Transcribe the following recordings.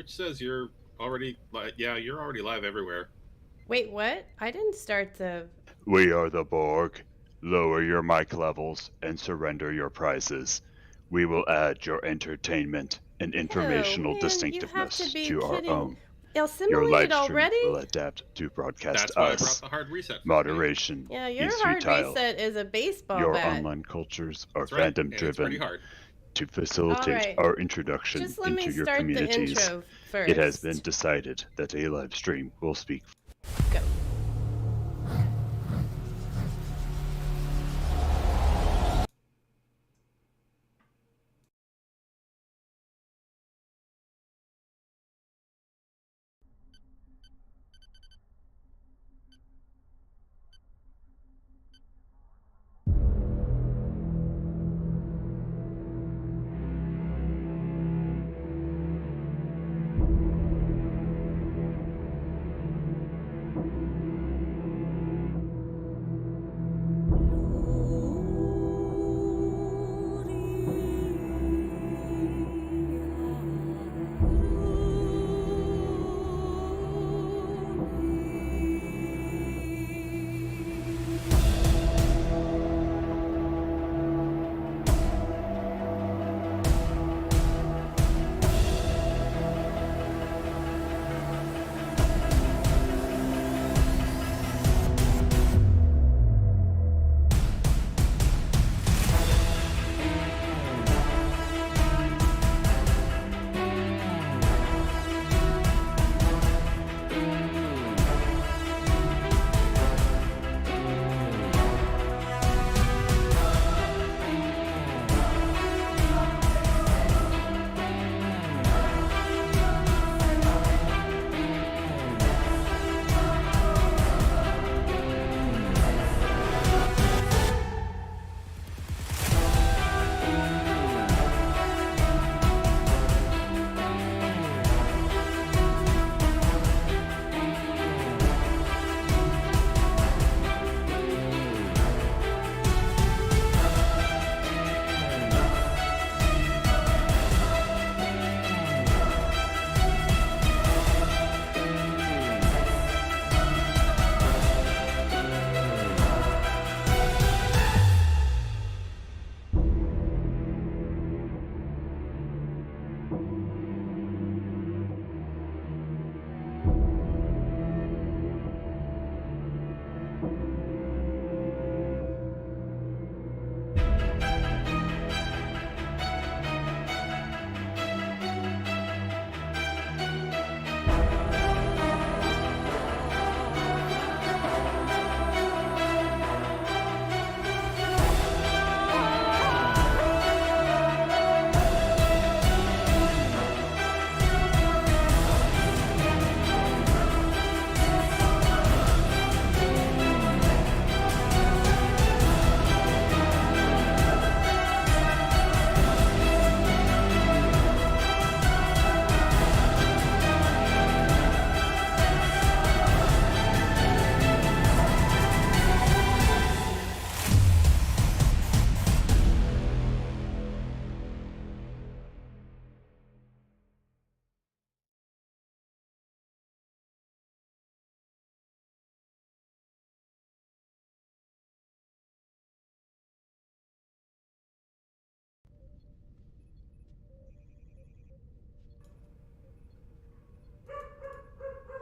Twitch says you're already you're already live everywhere. Wait, what? I didn't start the. We are the Borg. Lower your mic levels and surrender your prizes. We will add your entertainment and Oh, informational man, you have to distinctiveness be to our kidding. own. Your Assimilated live stream already? will adapt to broadcast That's why I brought us. the hard reset for today. Moderation Yeah, your is hard futile. reset is a baseball Your bat. online cultures are That's right, fandom and it's pretty driven. hard. To facilitate Alright, our introduction just let me into your start the communities, intro it has been first. decided that a live stream will speak. Go.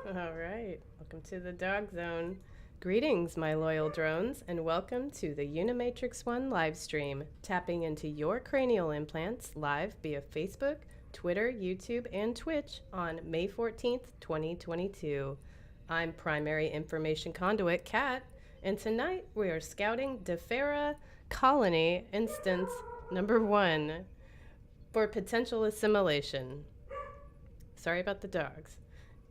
Alright, welcome to the Dog Zone. Greetings, my loyal drones, and welcome to the Unimatrix 1 live stream, tapping into your cranial implants live via Facebook, Twitter, YouTube, and Twitch on May 14th, 2022. I'm Primary Information Conduit Kat, and tonight we are scouting Defera Colony Instance number 1 for potential assimilation. Sorry about the dogs.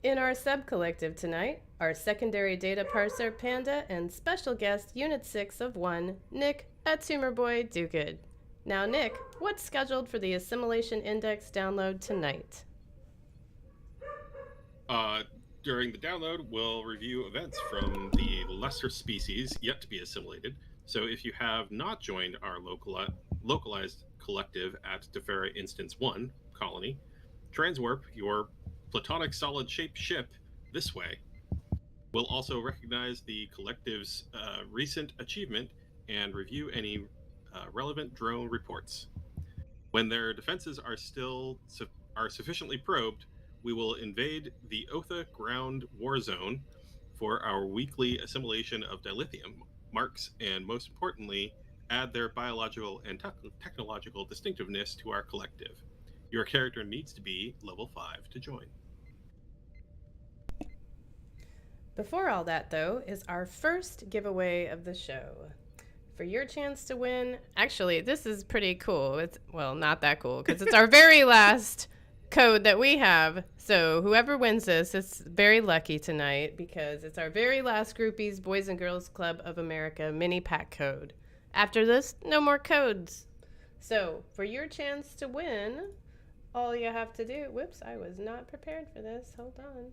In our sub-collective tonight, our secondary data parser Panda and special guest Unit 6 of 1, Nick at Tumorboy Dukeid. Now Nick, what's scheduled for the Assimilation Index download tonight? During the download, we'll review events from the lesser species yet to be assimilated. So if you have not joined our localized collective at Defera Instance 1 colony, transwarp your platonic solid shaped ship this way. We'll also recognize the collective's recent achievement and review any relevant drone reports. When their defenses are sufficiently probed, we will invade the Otha ground war zone for our weekly assimilation of dilithium marks, and most importantly, add their biological and technological distinctiveness to our collective. Your character needs to be level 5 to join. Before all that, though, is our first giveaway of the show. For your chance to win, actually, this is pretty cool. It's, well, not that cool, because it's our very last code that we have. So whoever wins this, it's very lucky tonight, because it's our very last Groupies Boys and Girls Club of America mini pack code. After this, no more codes. So for your chance to win, all you have to do... Whoops, I was not prepared for this. Hold on.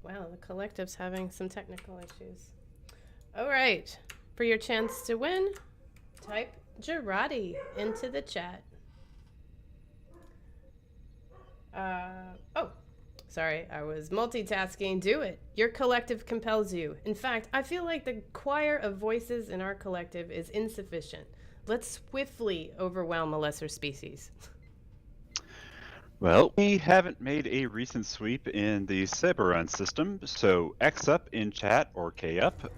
Wow, the collective's having some technical issues. All right. For your chance to win, type Girardi into the chat. Oh, sorry, I was multitasking. Do it. Your collective compels you. In fact, I feel like the choir of voices in our collective is insufficient. Let's swiftly overwhelm a lesser species. Well, we haven't made a recent sweep in the Cyberrun system, so X up in chat or K up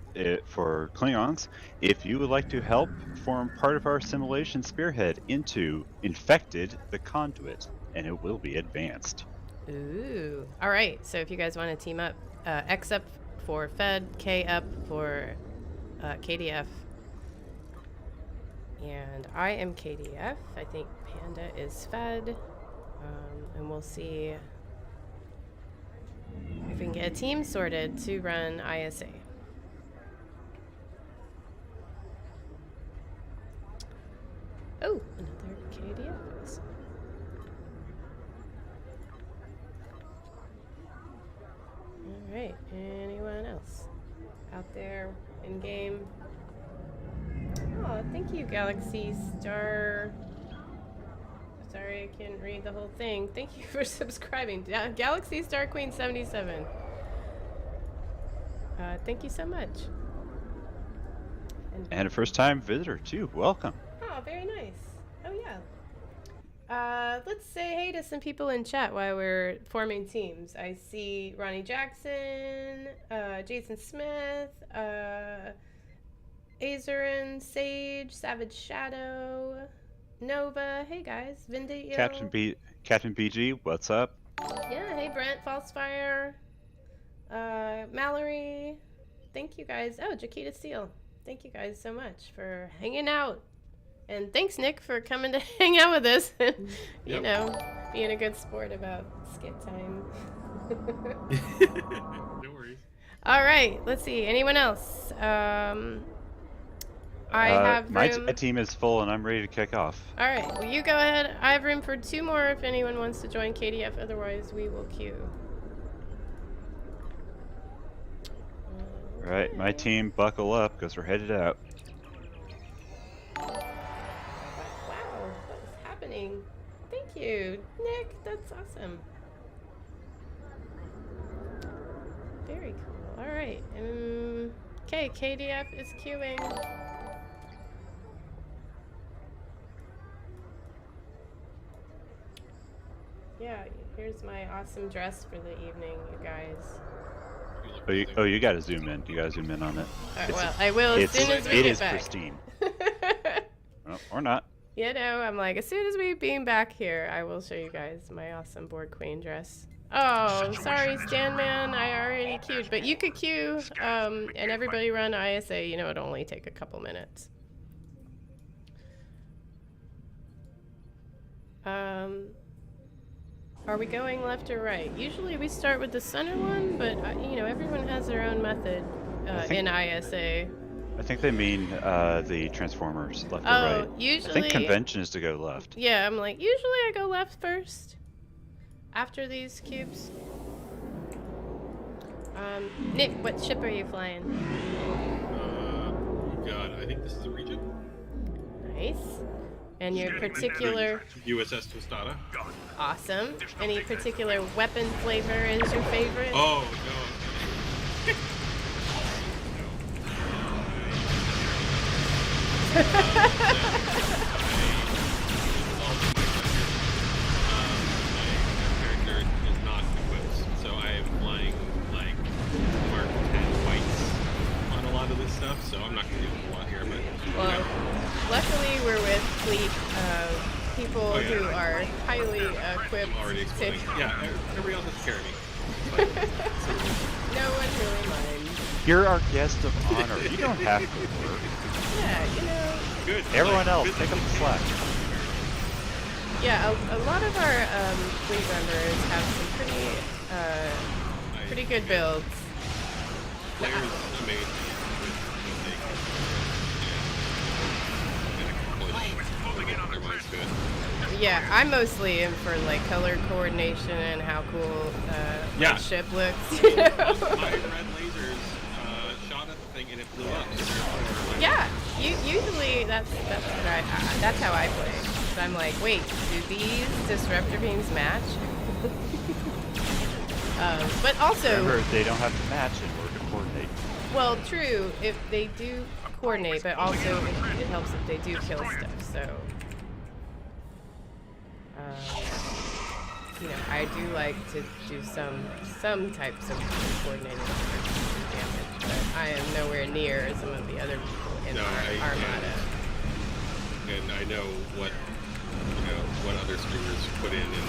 for Klingons if you would like to help form part of our simulation spearhead into Infected the Conduit, and it will be advanced. Ooh. All right, so if you guys want to team up, X up for Fed, K up for KDF. And I am KDF. I think Panda is Fed. And we'll see if we can get a team sorted to run ISA. Oh, another KDF. All right, anyone else out there in game? Oh, thank you, Galaxy Star. Sorry, I can't read the whole thing. Thank you for subscribing. Galaxy Star Queen 77. Thank you so much. And a first-time visitor, too. Welcome. Oh, very nice. Oh, yeah. Let's say hey to some people in chat while we're forming teams. I see Ronnie Jackson, Jason Smith, Azerin, Sage, Savage Shadow, Nova, hey guys, Vindey, Captain BG, what's up? Yeah, hey Brent, Falsefire, Mallory, thank you guys. Oh, Jaquita Steele, thank you guys so much for hanging out. And thanks, Nick, for coming to hang out with us. You know, being a good sport about skit time. No worries. All right, let's see. Anyone else? I have room. My team is full and I'm ready to kick off. All right, well, you go ahead. I have room for 2 more if anyone wants to join KDF. Otherwise, we will queue. All right, my team, buckle up because we're headed out. Wow, what is happening? Thank you, Nick. That's awesome. Very cool. All right. Okay, KDF is queuing. Yeah, here's my awesome dress for the evening, you guys. Oh, you gotta zoom in. You gotta zoom in on it. Well, I will as soon as we it get is back. pristine. Well, or not. You know, I'm like, as soon as we beam back here, I will show you guys my awesome Board Queen dress. Oh, sorry, Stanman, I already queued, but you could queue, and everybody run ISA. You know, it'll only take a couple minutes. Are we going left or right? Usually we start with the center one, but you know, everyone has their own method in ISA. I think they mean the Transformers, left or right. Usually... I think convention is to go left. Yeah, I'm like, usually I go left first, after these cubes. Nick, what ship are you flying? God, I think this is a region. Nice. And your particular... USS Tostada. Awesome. Any particular weapon flavor is your favorite? Oh, no. My character is not equipped, so I am flying like Mark 10 whites on a lot of this stuff, so I'm not going to do a lot here, but... Well, luckily we're with fleet of people who are highly equipped I'm already to... explaining. Yeah, everybody else has to carry me. But, No one really minds. You're our guest of honor. You don't have to work. Yeah, you know... good. Everyone else, business pick up the slack. Yeah, a lot of our fleet members have some pretty good builds. Players amazing with they can. Their minds good. Yeah, I'm mostly in for like color coordination and how cool Yeah. my ship looks. You know? My red lasers shot at the thing and it blew up. So therefore, like, Yeah, usually that's how I play. So I'm like, wait, do these disruptor beams match? But also, Remember, they don't have to match in order to coordinate. well, true, if they do coordinate, but also it helps if they do kill stuff. So, you know, I do like to do some types of coordinating damage, but I am nowhere near some of the other people in No, our Armada. and I know what other streamers put in and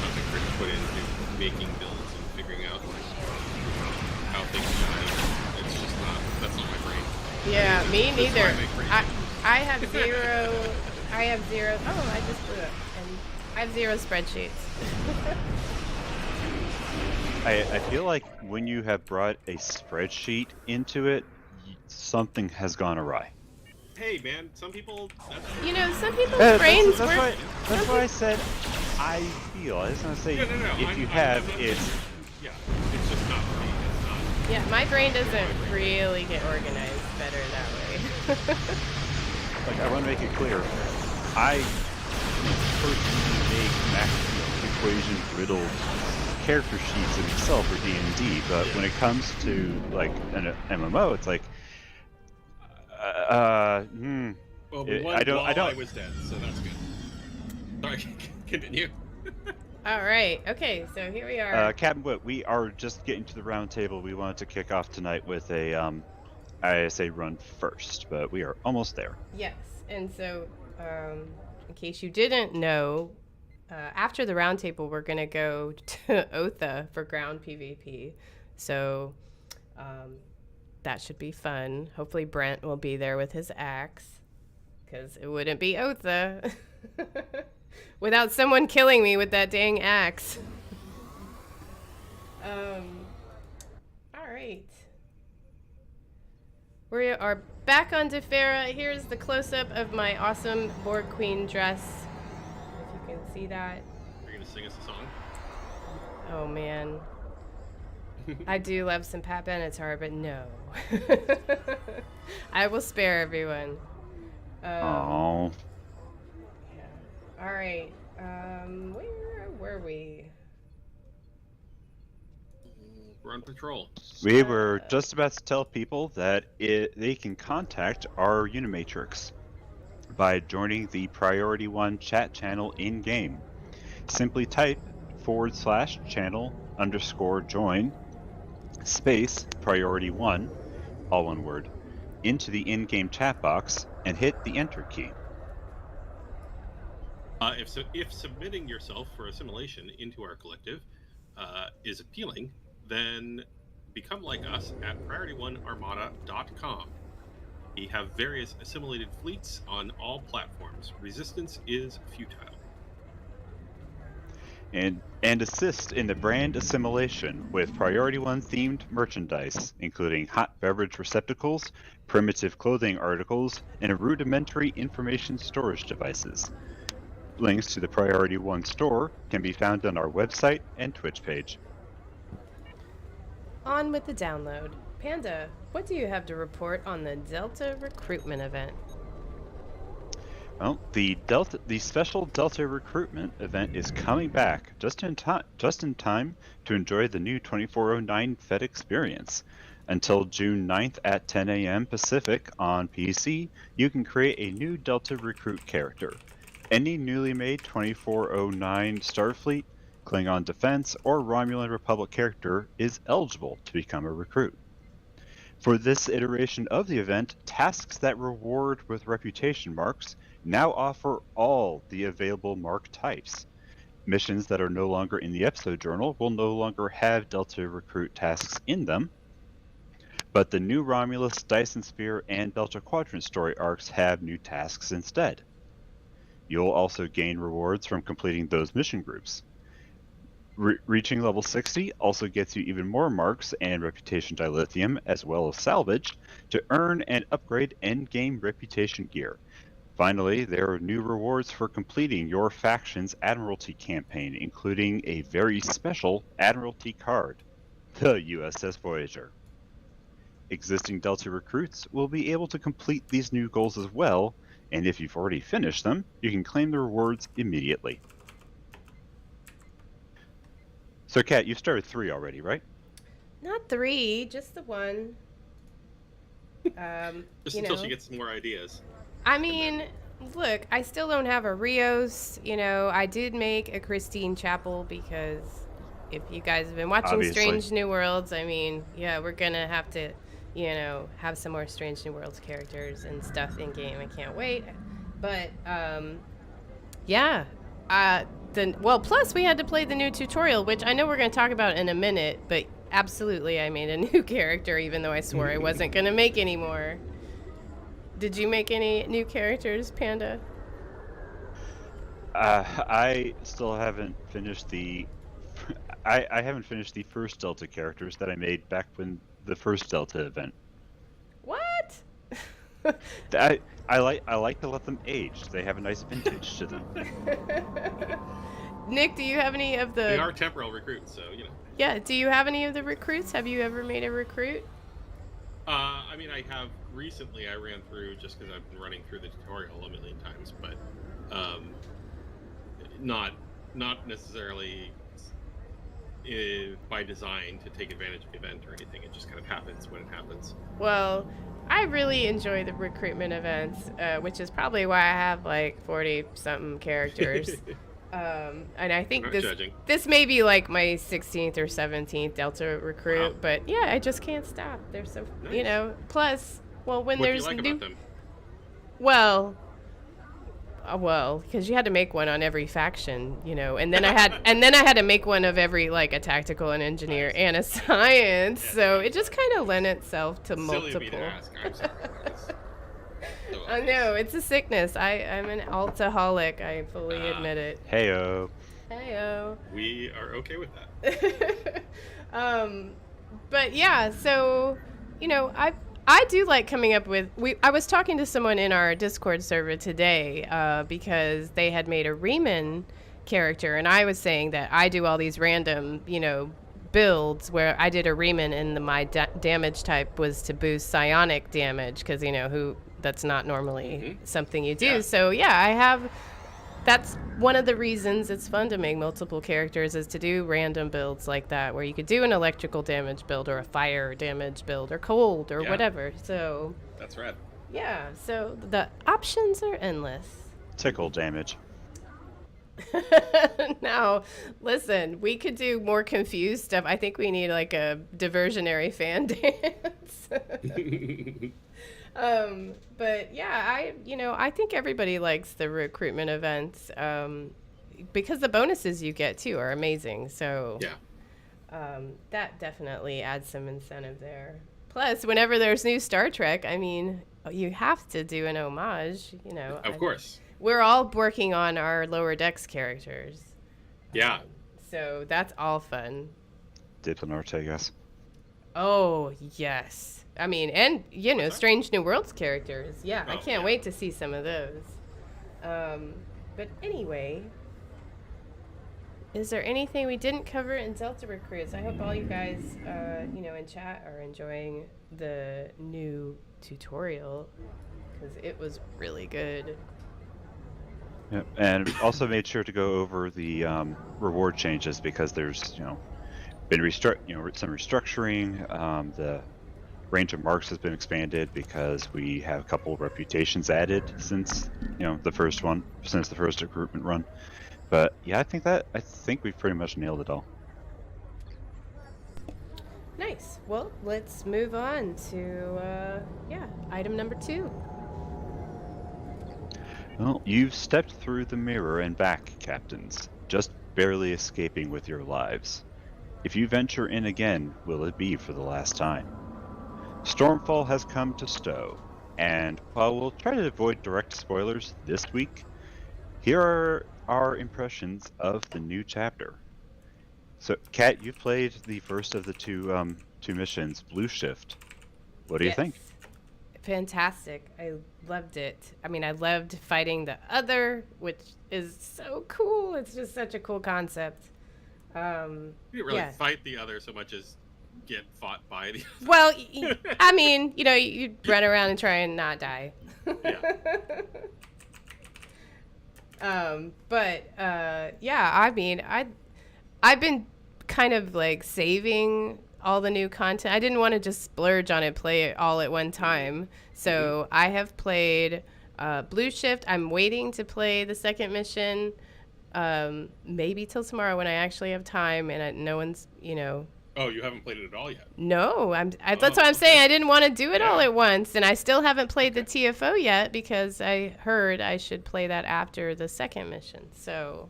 content creators put into making builds and figuring out like how things die. It's just not. That's not my brain. Yeah, me That's why neither. I make brain I have zero. I have zero. Oh, I just blew up. And I have zero spreadsheets. I feel like when you have brought a spreadsheet into it, something has gone awry. Hey man, some people. That's, You know, some people's That's brains why, work. that's why I said I feel. I just want to say, no. if you have, it's... Yeah, it's just not for me. It's not. Yeah, my brain doesn't really get organized better that way. Like, I want to make it clear. I personally make equation riddled character sheets in Excel for D&D, but when it comes to like an MMO, it's like, Well, we won I don't. I was dead, so that's good. Sorry, continue. All right. Okay. So here we are. Captain Whit, we are just getting to the round table. We wanted to kick off tonight with a ISA run first, but we are almost there. Yes. And so, in case you didn't know, after the roundtable, we're going to go to Otha for ground PvP. So that should be fun. Hopefully Brent will be there with his axe, because it wouldn't be Otha without someone killing me with that dang axe. All right. We are back on Defera. Here's the close-up of my awesome Borg Queen dress. If you can see that. Are you gonna sing us a song? Oh, man. I do love some Pat Benatar, but no. I will spare everyone. Oh. Yeah. All right. Where were we? We're on patrol. We were just about to tell people that they can contact our Unimatrix by joining the Priority 1 chat channel in-game. Simply type /channel_join space Priority 1, all one word, into the in-game chat box and hit the enter key. If submitting yourself for assimilation into our collective is appealing, then become like us at PriorityOneArmada.com. We have various assimilated fleets on all platforms. Resistance is futile. And assist in the brand assimilation with Priority 1 themed merchandise, including hot beverage receptacles, primitive clothing articles, and rudimentary information storage devices. Links to the Priority 1 store can be found on our website and Twitch page. On with the download. Panda, what do you have to report on the Delta recruitment event? Well, the special Delta recruitment event is coming back just in time to enjoy the new 2409 Fed experience. Until June 9th at 10 a.m. Pacific on PC, you can create a new Delta recruit character. Any newly made 2409 Starfleet, Klingon Defense, or Romulan Republic character is eligible to become a recruit. For this iteration of the event, tasks that reward with reputation marks now offer all the available mark types. Missions that are no longer in the episode journal will no longer have Delta Recruit tasks in them, but the new Romulus, Dyson Sphere, and Delta Quadrant story arcs have new tasks instead. You'll also gain rewards from completing those mission groups. Reaching level 60 also gets you even more marks and reputation dilithium, as well as salvage, to earn and upgrade endgame reputation gear. Finally, there are new rewards for completing your faction's Admiralty campaign, including a very special Admiralty card, the USS Voyager. Existing Delta recruits will be able to complete these new goals as well, and if you've already finished them, you can claim the rewards immediately. So, Kat, you've started 3 already, right? Not 3, just the one. Just until she gets some more ideas. I mean, look, I still don't have a Rios. I did make a Christine Chapel because if you guys have been watching Obviously. Strange New Worlds, I mean, yeah, we're going to have to, have some more Strange New Worlds characters and stuff in game. I can't wait. But, yeah. Plus we had to play the new tutorial, which I know we're going to talk about in a minute, but absolutely I made a new character, even though I swore I wasn't going to make any more. Did you make any new characters, Panda? I still haven't finished I haven't finished the first Delta characters that I made back when the first Delta event. What? I like to let them age. They have a nice vintage to them. Nick, do you have any of the... They are temporal recruits, so, Yeah, do you have any of the recruits? Have you ever made a recruit? I mean, I have recently. I ran through just because I've been running through the tutorial a million times, but not necessarily by design to take advantage of the event or anything. It just kind of happens when it happens. Well, I really enjoy the recruitment events, which is probably why I have like 40-something characters. And I think this may be like my 16th or 17th Delta recruit, Wow. but yeah, I just can't stop. They're so, Nice. plus, well, when What do there's you like new... about them? Well, because you had to make one on every faction, and then I had to make one of every, like, a tactical, an engineer, and a science. Yeah. So it just kind of lent itself to Silly multiple. of me to ask. I'm sorry. That's so I know, it's a sickness. I'm an altaholic. I fully admit it. Heyo. Heyo. We are okay with that. But yeah, so I do like coming up with. I was talking to someone in our Discord server today because they had made a Riemann character, and I was saying that I do all these random, builds where I did a Riemann, and my damage type was to boost psionic damage because that's not normally something you do. Yeah. So yeah, that's one of the reasons it's fun to make multiple characters is to do random builds like that, where you could do an electrical damage build or a fire damage build or cold or whatever. So That's right. yeah, so the options are endless. Tickle damage. Now, listen, we could do more confused stuff. I think we need like a diversionary fan dance. But yeah, I think everybody likes the recruitment events because the bonuses you get too are amazing. So Yeah. that definitely adds some incentive there. Plus, whenever there's new Star Trek, I mean, you have to do an homage. Of course. We're all working on our lower decks characters. Yeah. So that's all fun. Diplin Ortegas. Oh, yes. I mean, and, Strange New Worlds characters. Yeah, I can't wait to see some of those. But anyway, is there anything we didn't cover in Delta Recruits? I hope all you guys, in chat are enjoying the new tutorial because it was really good. Yep. And also made sure to go over the reward changes because there's been some restructuring. The range of marks has been expanded because we have a couple of reputations added since the first recruitment run. But yeah, I think we've pretty much nailed it all. Nice. Well, let's move on to item number 2. Well, you've stepped through the mirror and back, captains, just barely escaping with your lives. If you venture in again, will it be for the last time? Stormfall has come to Stowe, and while we'll try to avoid direct spoilers this week, here are our impressions of the new chapter. So, Kat, you played the first of the two missions, Blue Shift. What do you think? Fantastic. I loved it. I mean, I loved fighting the other, which is so cool. It's just such a cool concept. You didn't really fight the other so much as get fought by the other. Well, I mean, you run around and try and not die. I mean, I've been kind of like saving all the new content. I didn't want to just splurge on it, play it all at one time. So I have played Blue Shift. I'm waiting to play the second mission, maybe till tomorrow when I actually have time and no one's, Oh, you haven't played it at all yet? No, that's what I'm saying. I didn't want to do it all at once, and I still haven't played the TFO yet because I heard I should play that after the second mission. So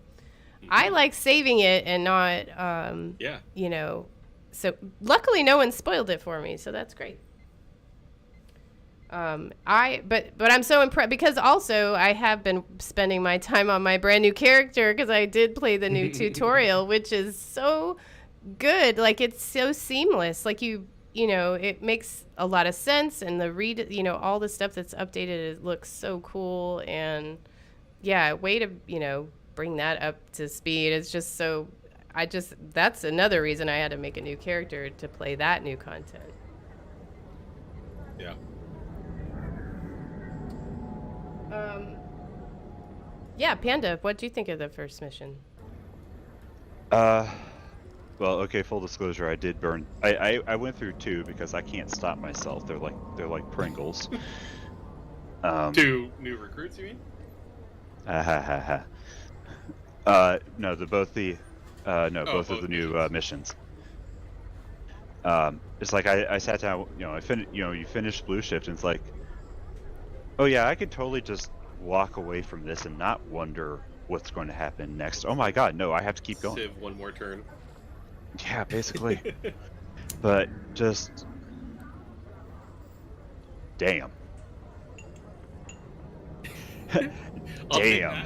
I like saving it and not, So luckily no one spoiled it for me, so that's great. But I'm so impressed because also I have been spending my time on my brand new character because I did play the new tutorial, which is so good. Like, it's so seamless. Like, it makes a lot of sense, and all the stuff that's updated, it looks so cool. And yeah, way to bring that up to speed. It's just so that's another reason I had to make a new character to play that new content. Yeah. Panda, what do you think of the first mission? Well, okay, full disclosure, I did burn. I went through 2 because I can't stop myself. They're like Pringles. 2 new recruits, you mean? No, both of the new missions. It's like I sat down, you finish Blue Shift, and it's like, oh yeah, I could totally just walk away from this and not wonder what's going to happen next. Oh my god, no, I have to keep going. Civ one more turn. Yeah, basically. But just damn. Damn.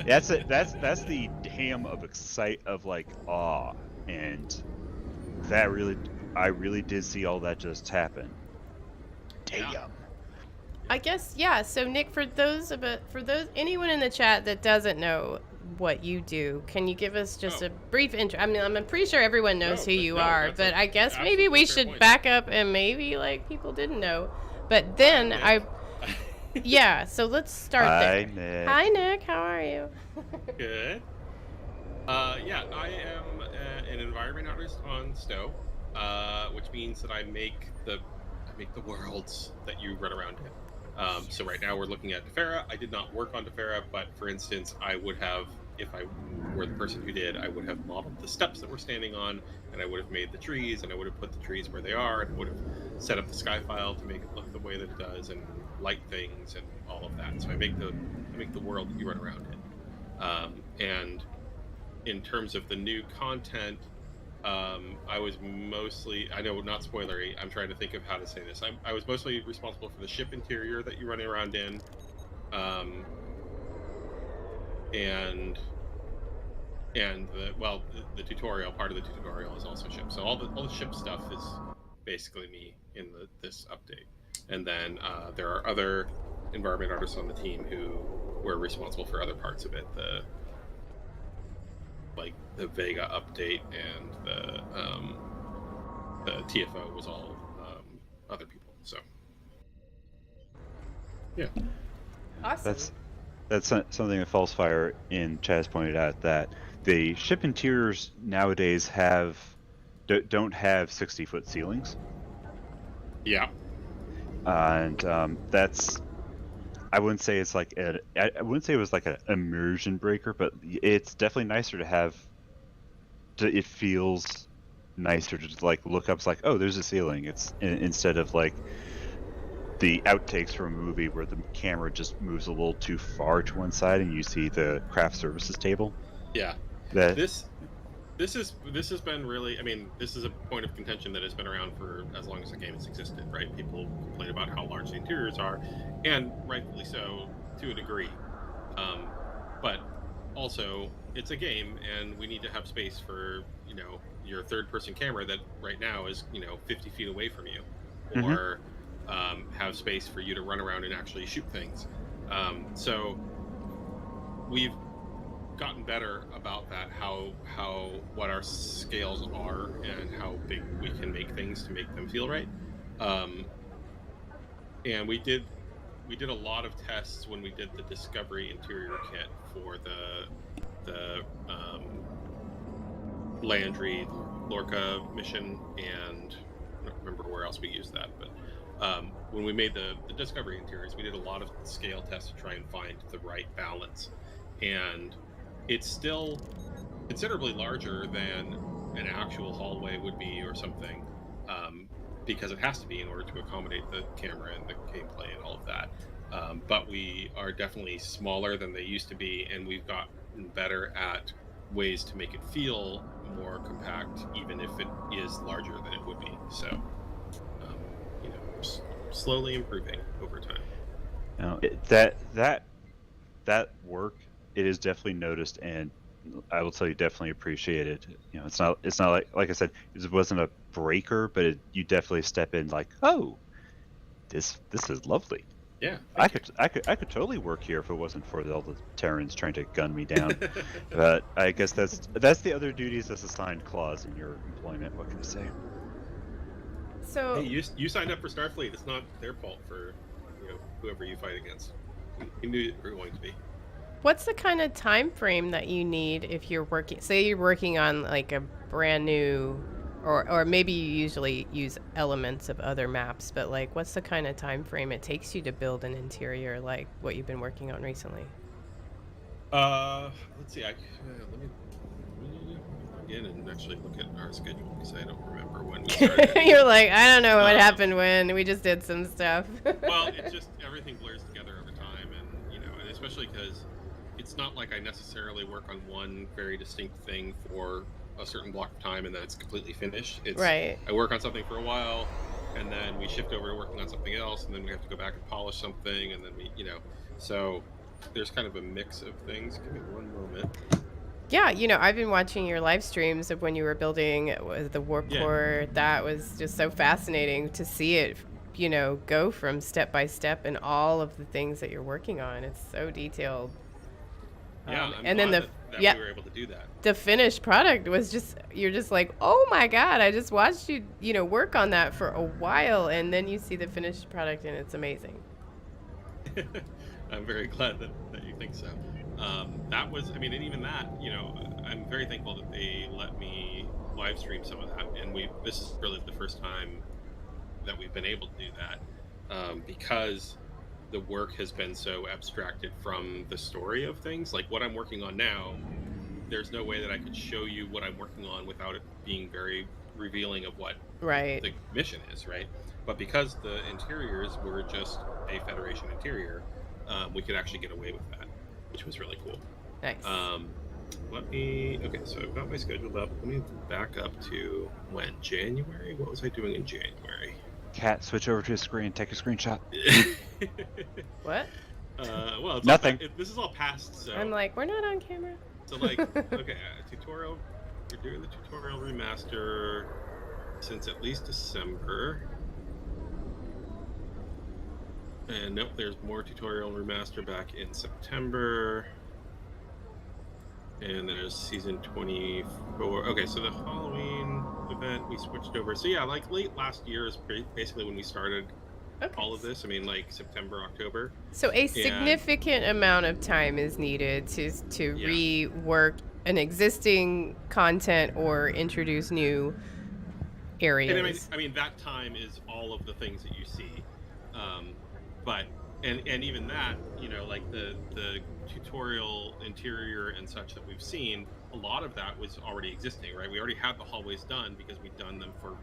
That's the damn of like awe, and that I really did see all that just happen. Damn. Yeah. I guess, yeah. So Nick, for anyone in the chat that doesn't know what you do, can you give us just a brief intro? I mean, I'm pretty sure everyone knows who you are, but I guess maybe we should back up and maybe like people didn't know. But then so let's start there. Nick. Hi Nick, how are you? Good. I am an environment artist on Stowe, which means that I make the worlds that you run around in. So right now we're looking at Defera. I did not work on Defera, but for instance, I would have, if I were the person who did, I would have modeled the steps that we're standing on, and I would have made the trees, and I would have put the trees where they are, and I would have set up the sky file to make it look the way that it does, and light things, and all of that. So I make the world that you run around in. And in terms of the new content, I was mostly, I know, not spoilery, I'm trying to think of how to say this. I was mostly responsible for the ship interior that you run around in. And the tutorial, part of the tutorial is also ship. So all the ship stuff is basically me in this update. And then there are other environment artists on the team who were responsible for other parts of it. The Vega update and the TFO was all other people. So yeah, Awesome. that's something that Falsefire in chat has pointed out, that the ship interiors nowadays don't have 60-foot ceilings, Yeah. and that's, I wouldn't say it's like I wouldn't say it was like an immersion breaker, but it's definitely nicer to have. It feels nicer to just like look up. It's like, oh, there's a ceiling. It's instead of like the outtakes from a movie where the camera just moves a little too far to one side and you see the craft services table. Yeah. That This has been really, I mean, this is a point of contention that has been around for as long as the game has existed, right? People complain about how large the interiors are, and rightfully so to a degree. But also, it's a game, and we need to have space for, your third-person camera that right now is, 50 feet away from you, or have space for you to run around and actually shoot things. So we've gotten better about that, what our scales are and how big we can make things to make them feel right. And we did a lot of tests when we did the Discovery interior kit for the Landry Lorca mission, and I don't remember where else we used that, but when we made the Discovery interiors, we did a lot of scale tests to try and find the right balance, and it's still considerably larger than an actual hallway would be or something, because it has to be in order to accommodate the camera and the gameplay and all of that. But we are definitely smaller than they used to be, and we've gotten better at ways to make it feel more compact, even if it is larger than it would be. So, slowly improving over time. That work, it is definitely noticed, and I will tell you, definitely appreciated. It's not like I said, it wasn't a breaker, but you definitely step in like, oh, this is lovely. Yeah, I could totally work here if it wasn't for all the Terrans trying to gun me down. But I guess that's the other duties as assigned clause in your employment. What can I say? So hey, you signed up for Starfleet. It's not their fault for whoever you fight against. You knew you were going to be. what's the kind of time frame that you need if you're working? Say you're working on like a brand new, or maybe you usually use elements of other maps, but like, what's the kind of time frame it takes you to build an interior like what you've been working on recently? Let's see. Let me log in and actually look at our schedule, because I don't remember when we started. You're like, I don't know what happened when we just did some stuff. Well, it's just everything blurs together over time, and especially because it's not like I necessarily work on one very distinct thing for a certain block of time and then it's completely finished. It's right. I work on something for a while, and then we shift over to working on something else, and then we have to go back and polish something, and then so there's kind of a mix of things. Give me one moment. Yeah, I've been watching your live streams of when you were building the warp core. That was just so fascinating to see it, go from step by step and all of the things that you're working on. It's so detailed. Yeah, and then that we were able to do that. The finished product was you're just like, oh my God, I just watched you, work on that for a while, and then you see the finished product and it's amazing. I'm very glad that you think so. That was, and even that, I'm very thankful that they let me live stream some of that, and this is really the first time that we've been able to do that, because the work has been so abstracted from the story of things. Like what I'm working on now, there's no way that I could show you what I'm working on without it being very revealing of what the mission is, right? But because the interiors were just a Federation interior, we could actually get away with that, which was really cool. Nice. Okay, so I've got my schedule up. Let me back up to when? January? What was I doing in January? Cat, switch over to a screen. Take a screenshot. What? Well, it's nothing. This is all past, so... I'm like, we're not on camera. So, like, okay, tutorial... We're doing the tutorial remaster since at least December. And nope, there's more tutorial remaster back in September. And there's season 24. Okay, so the Halloween event we switched over. So yeah, like late last year is basically when we started Okay. all of this. I mean, like September, October. So a significant amount of time is needed to Yeah. rework an existing content or introduce new areas. And I mean that time is all of the things that you see, but and even that, you know, like the tutorial interior and such that we've seen, a lot of that was already existing, right? We already had the hallways done because we'd done them for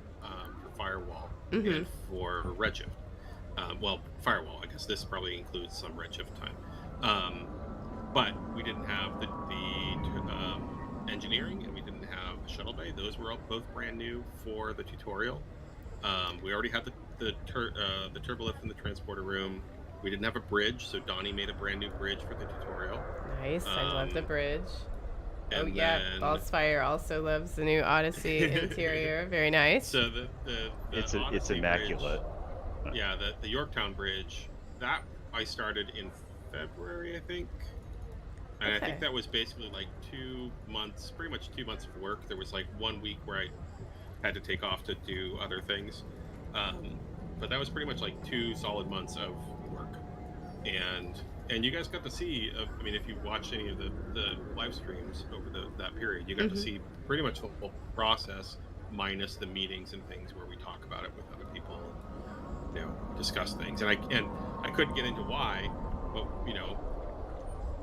Firewall and for Redshift. Well, Firewall, I guess this probably includes some Redshift time, but we didn't have the engineering, and we didn't have the shuttle bay. Those were both brand new for the tutorial. We already had the turbolift in the transporter room. We didn't have a bridge, so Donnie made a brand new bridge for the tutorial. Nice. I love the bridge. Oh And yeah, then, Bossfire also loves the new Odyssey interior. Very nice. So the It's Odyssey immaculate. Bridge, yeah, the Yorktown bridge, that I started in February, I think. And I think that was basically like 2 months, pretty much 2 months of work. There was like 1 week where I had to take off to do other things. But that was pretty much like 2 solid months of work. And you guys got to see, I mean, if you watched any of the live streams over that period, you got to see pretty much the whole process, minus the meetings and things where we talk about it with other people, and, you know, discuss things. And I couldn't get into why, but, you know,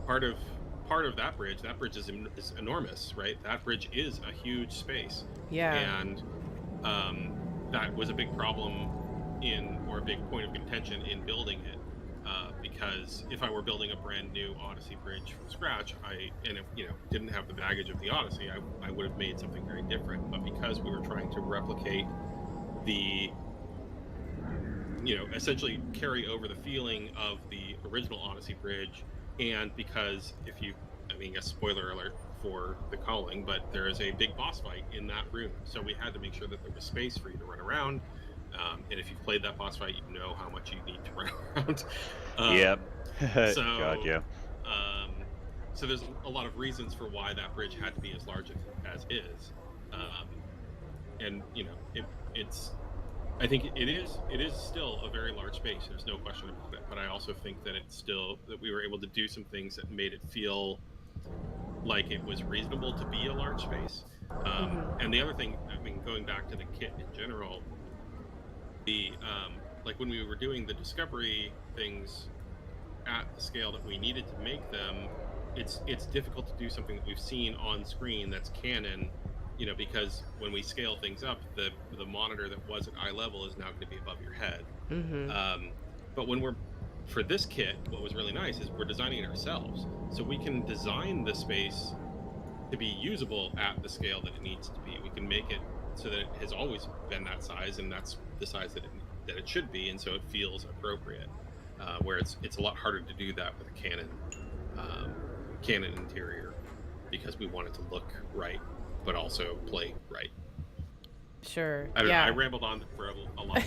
part of that bridge is enormous, right? That bridge is a huge space. Yeah. And that was a big problem or a big point of contention in building it, because if I were building a brand new Odyssey bridge from scratch, didn't have the baggage of the Odyssey, I would have made something very different. But because we were trying to replicate the, you know, essentially carry over the feeling of the original Odyssey bridge, and because a spoiler alert for the calling, but there is a big boss fight in that room, so we had to make sure that there was space for you to run around. And if you've played that boss fight, you know how much you need to run around. Yep. So, God, yeah. So there's a lot of reasons for why that bridge had to be as large as is. And you know, I think it is still a very large space. There's no question about it. But I also think that that we were able to do some things that made it feel like it was reasonable to be a large space. And the other thing, I mean, going back to the kit in general, like when we were doing the discovery things at the scale that we needed to make them, it's difficult to do something that we've seen on screen that's canon, you know, because when we scale things up, the monitor that was at eye level is now going to be above your head. But for this kit, what was really nice is we're designing it ourselves, so we can design the space to be usable at the scale that it needs to be. We can make it so that it has always been that size, and that's the size that it should be, and so it feels appropriate. Where it's a lot harder to do that with a Canon interior, because we want it to look right, but also play right. Sure. I don't know. I rambled on for a lot.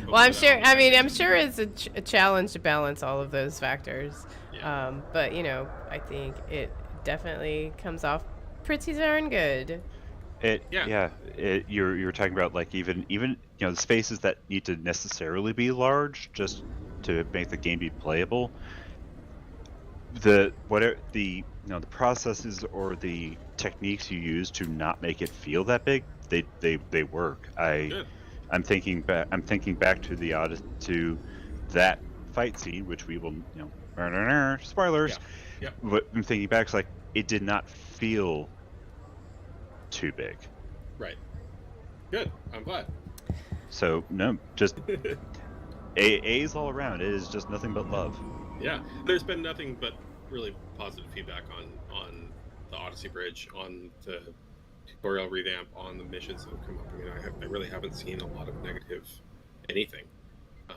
Well, I'm sure. I mean, I'm sure it's a challenge to balance all of those factors. Yeah. But you know, I think it definitely comes off pretty darn good. You're talking about like even you know, the spaces that need to necessarily be large just to make the game be playable. The processes or the techniques you use to not make it feel that big, they work. I'm thinking back to that fight scene, which we will, you know, spoilers. Yeah. But I'm thinking back, it's like it did not feel too big. Right. Good. I'm glad. So no, just A's all around. It is just nothing but love. Yeah, there's been nothing but really positive feedback on the Odyssey Bridge, on the tutorial revamp, on the missions that have come up. I mean, I really haven't seen a lot of negative anything.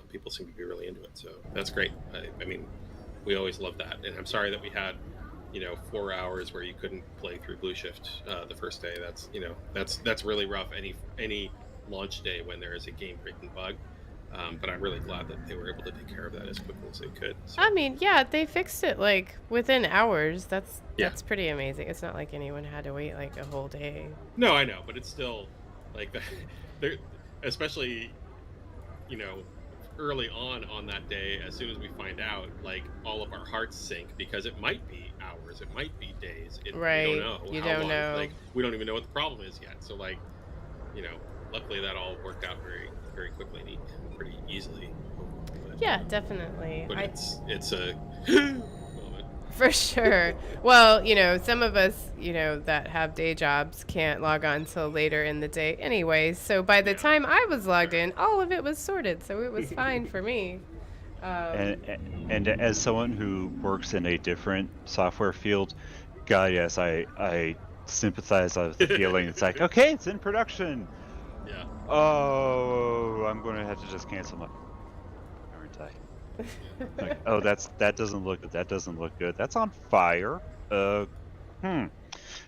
People seem to be really into it, so that's great. I mean, we always love that, and I'm sorry that we had, you know, 4 hours where you couldn't play through Blue Shift the first day. That's, you know, that's really rough. Any launch day when there is a game-breaking bug. But I'm really glad that they were able to take care of that as quickly as they could. So. I mean, yeah, they fixed it like within hours. That's pretty amazing. It's not like anyone had to wait like a whole day. No, I know, but it's still like, especially, you know, early on that day, as soon as we find out, like, all of our hearts sink, because it might be hours, it might be days, we Right. don't know You how don't long. know. Like, we don't even know what the problem is yet. So, like, luckily that all worked out very, very quickly and pretty easily. But, Yeah, definitely. but it's a moment. For sure. Well, some of us, that have day jobs can't log on till later in the day anyways. So by the Yeah. time I was logged in, all of it was sorted. So it was fine for me. And as someone who works in a different software field, God, yes, I sympathize with the feeling. It's like, okay, it's in production. Yeah. Oh, I'm going to have to just cancel my, aren't I? Like, oh, that doesn't look good. That doesn't look good. That's on fire. All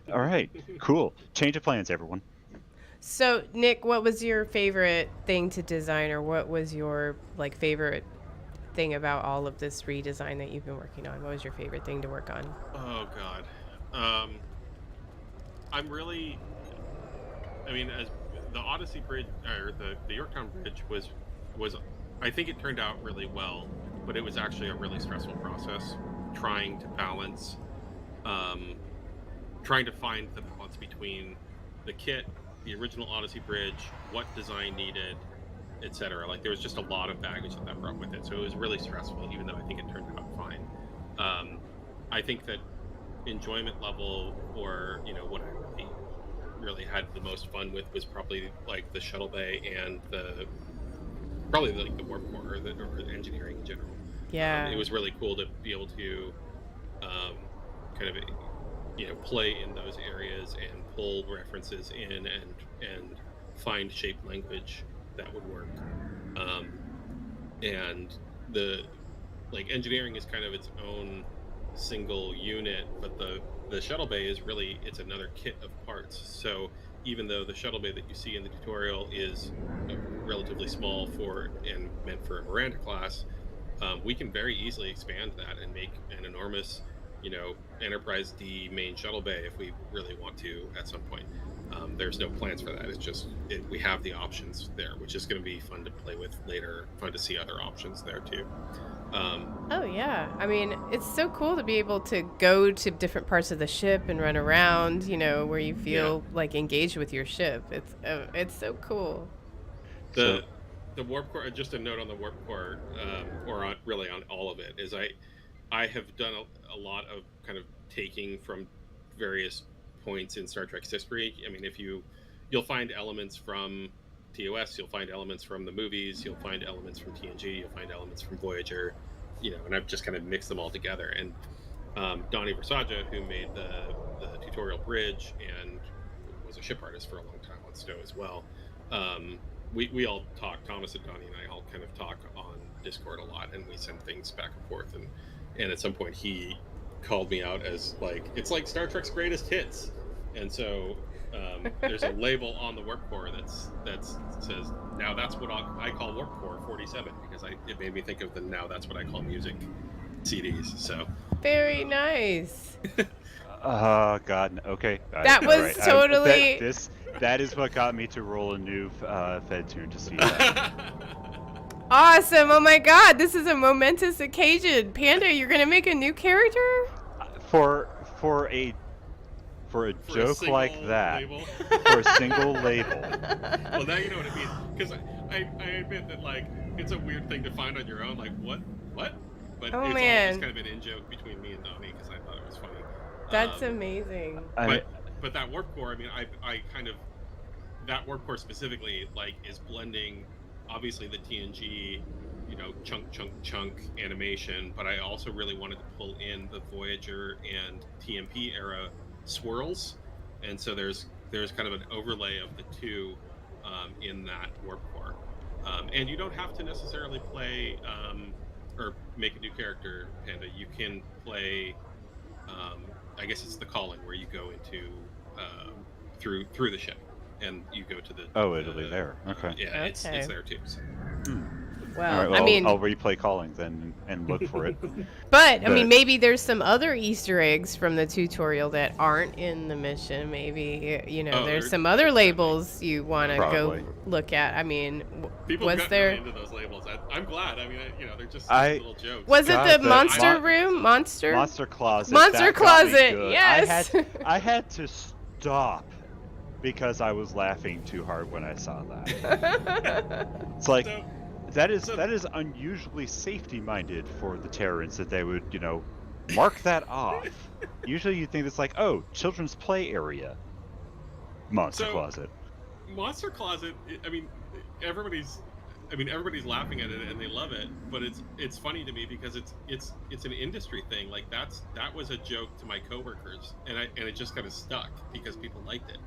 right, cool. Change of plans, everyone. So, Nick, what was your favorite thing to design, or what was your favorite thing about all of this redesign that you've been working on? What was your favorite thing to work on? Oh God. I'm really. I mean, as the Odyssey Bridge or the Yorktown Bridge was, I think it turned out really well, but it was actually a really stressful process trying to balance, trying to find the balance between the kit, the original Odyssey Bridge, what design needed, etc. Like, there was just a lot of baggage that brought with it, so it was really stressful. Even though I think it turned out fine, I think that enjoyment level, or what I really had the most fun with, was probably like the shuttle bay and probably like the warp core or the engineering in general. Yeah. It was really cool to be able to kind of play in those areas and pull references in and find shape language that would work. And the engineering is kind of its own single unit, but the shuttle bay is really, it's another kit of parts. So even though the shuttle bay that you see in the tutorial is relatively small and meant for a Miranda class, we can very easily expand that and make an enormous, Enterprise D main shuttle bay if we really want to at some point. There's no plans for that. It's just we have the options there, which is going to be fun to play with later. Fun to see other options there too. Oh yeah, I mean, it's so cool to be able to go to different parts of the ship and run around, where you feel like engaged with your ship. It's so cool. The warp core. Just a note on the warp core, or really on all of it, is I have done a lot of kind of taking from various points in Star Trek's history. I mean, you'll find elements from TOS, you'll find elements from the movies, you'll find elements from TNG, you'll find elements from Voyager, and I've just kind of mixed them all together. And Donnie Versace, who made the tutorial bridge and was a ship artist for a long time on Stowe as well, we all talk, Thomas and Donnie and I all kind of talk on Discord a lot, and we send things back and forth, and at some point he called me out as it's like Star Trek's greatest hits. And so there's a label on the warp core that says, now that's what I call warp core 47, because it made me think of the now that's what I call music CDs. So very nice. God, okay. That was right. Totally. That is what got me to roll a new Fed tune to see that. Awesome! Oh my God, this is a momentous occasion. Panda, you're gonna make a new character? For a joke like that, for a single label. Well, now you know what it means, because I admit that it's a weird thing to find on your own. Like, what? But it's all just kind of an in-joke between me and Donnie, because I thought it was funny. That's amazing. But that warp core, I mean, I kind of, that warp core specifically is blending obviously the TNG, chunk animation, but I also really wanted to pull in the Voyager and TMP era swirls, and so there's kind of an overlay of the two in that warp core. And you don't have to necessarily play or make a new character, Panda. You can play, I guess it's the calling, where you go into through the ship, and you go to the. Oh, it'll be there. Okay. Yeah, okay. It's there too. So. Well, All right, well, I mean, I'll replay calling then and look for it. but I mean, maybe there's some other Easter eggs from the tutorial that aren't in the mission. Maybe there's some other labels you want to go look at. I mean, People was got there really into those labels? I'm glad. I mean, they're just little jokes. Was it the monster room? Monster closet. Monster closet. Yes. I had to stop because I was laughing too hard when I saw that. It's like that is unusually safety-minded for the Terrans that they would, mark that off. Usually you think it's like, oh, children's play area. Monster closet. Monster closet, everybody's laughing at it and they love it, but it's funny to me because it's an industry thing. Like that was a joke to my coworkers, and it just kind of stuck because people liked it.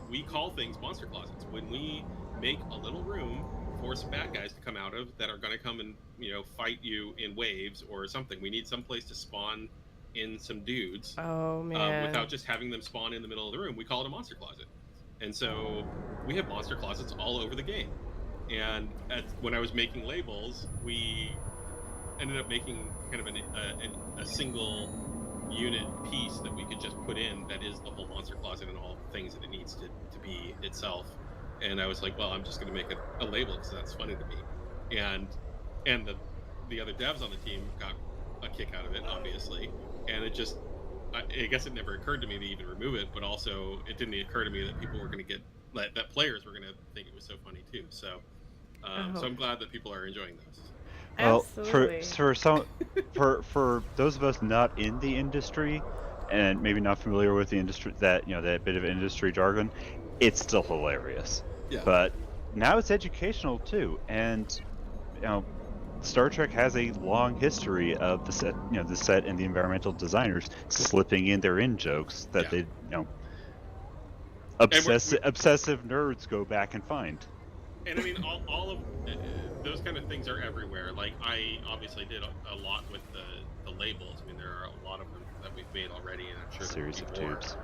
We call things monster closets when we make a little room for some bad guys to come out of that are going to come and fight you in waves or something. We need some place to spawn in some dudes. Oh man! Without just having them spawn in the middle of the room, we call it a monster closet. And so we have monster closets all over the game. And when I was making labels, we ended up making kind of a single unit piece that we could just put in that is the whole monster closet and all the things that it needs to be itself. And I was like, well, I'm just going to make a label because that's funny to me. And the other devs on the team got a kick out of it, obviously. And it just, I guess it never occurred to me to even remove it, but also it didn't occur to me that people were going to that players were going to think it was so funny too. So, so I'm glad that people are enjoying those. Well, Absolutely. for those of us not in the industry and maybe not familiar with the industry, that bit of industry jargon, it's still hilarious. Yeah. But now it's educational too, and Star Trek has a long history of the set and the environmental designers slipping in their in-jokes that they, obsessive nerds go back and find. And I mean, all of those kind of things are everywhere. Like, I obviously did a lot with the labels. I mean, there are a lot of them that we've made already, and I'm sure Series of tubes.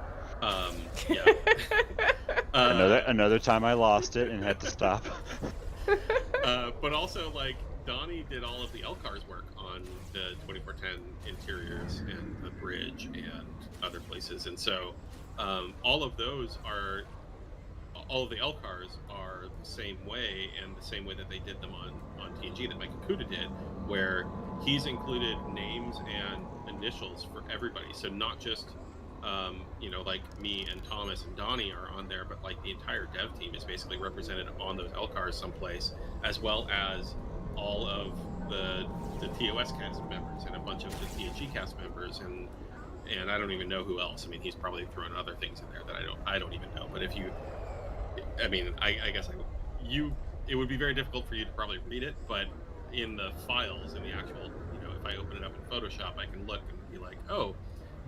Yeah. Another time I lost it and had to stop. But also, like, Donnie did all of the Elcar's work on the 2410 interiors and the bridge and other places, and so all of the Elcars are the same way, and the same way that they did them on TNG that Mike Okuda did, where he's included names and initials for everybody. So not just like me and Thomas and Donnie are on there, but like the entire dev team is basically represented on those Elcars someplace, as well as all of the TOS cast members and a bunch of the TNG cast members, and I don't even know who else. I mean, he's probably thrown other things in there that I don't even know. But if you, I mean, I guess it would be very difficult for you to probably read it, but in the files, in the actual, if I open it up in Photoshop, I can look and be like, oh,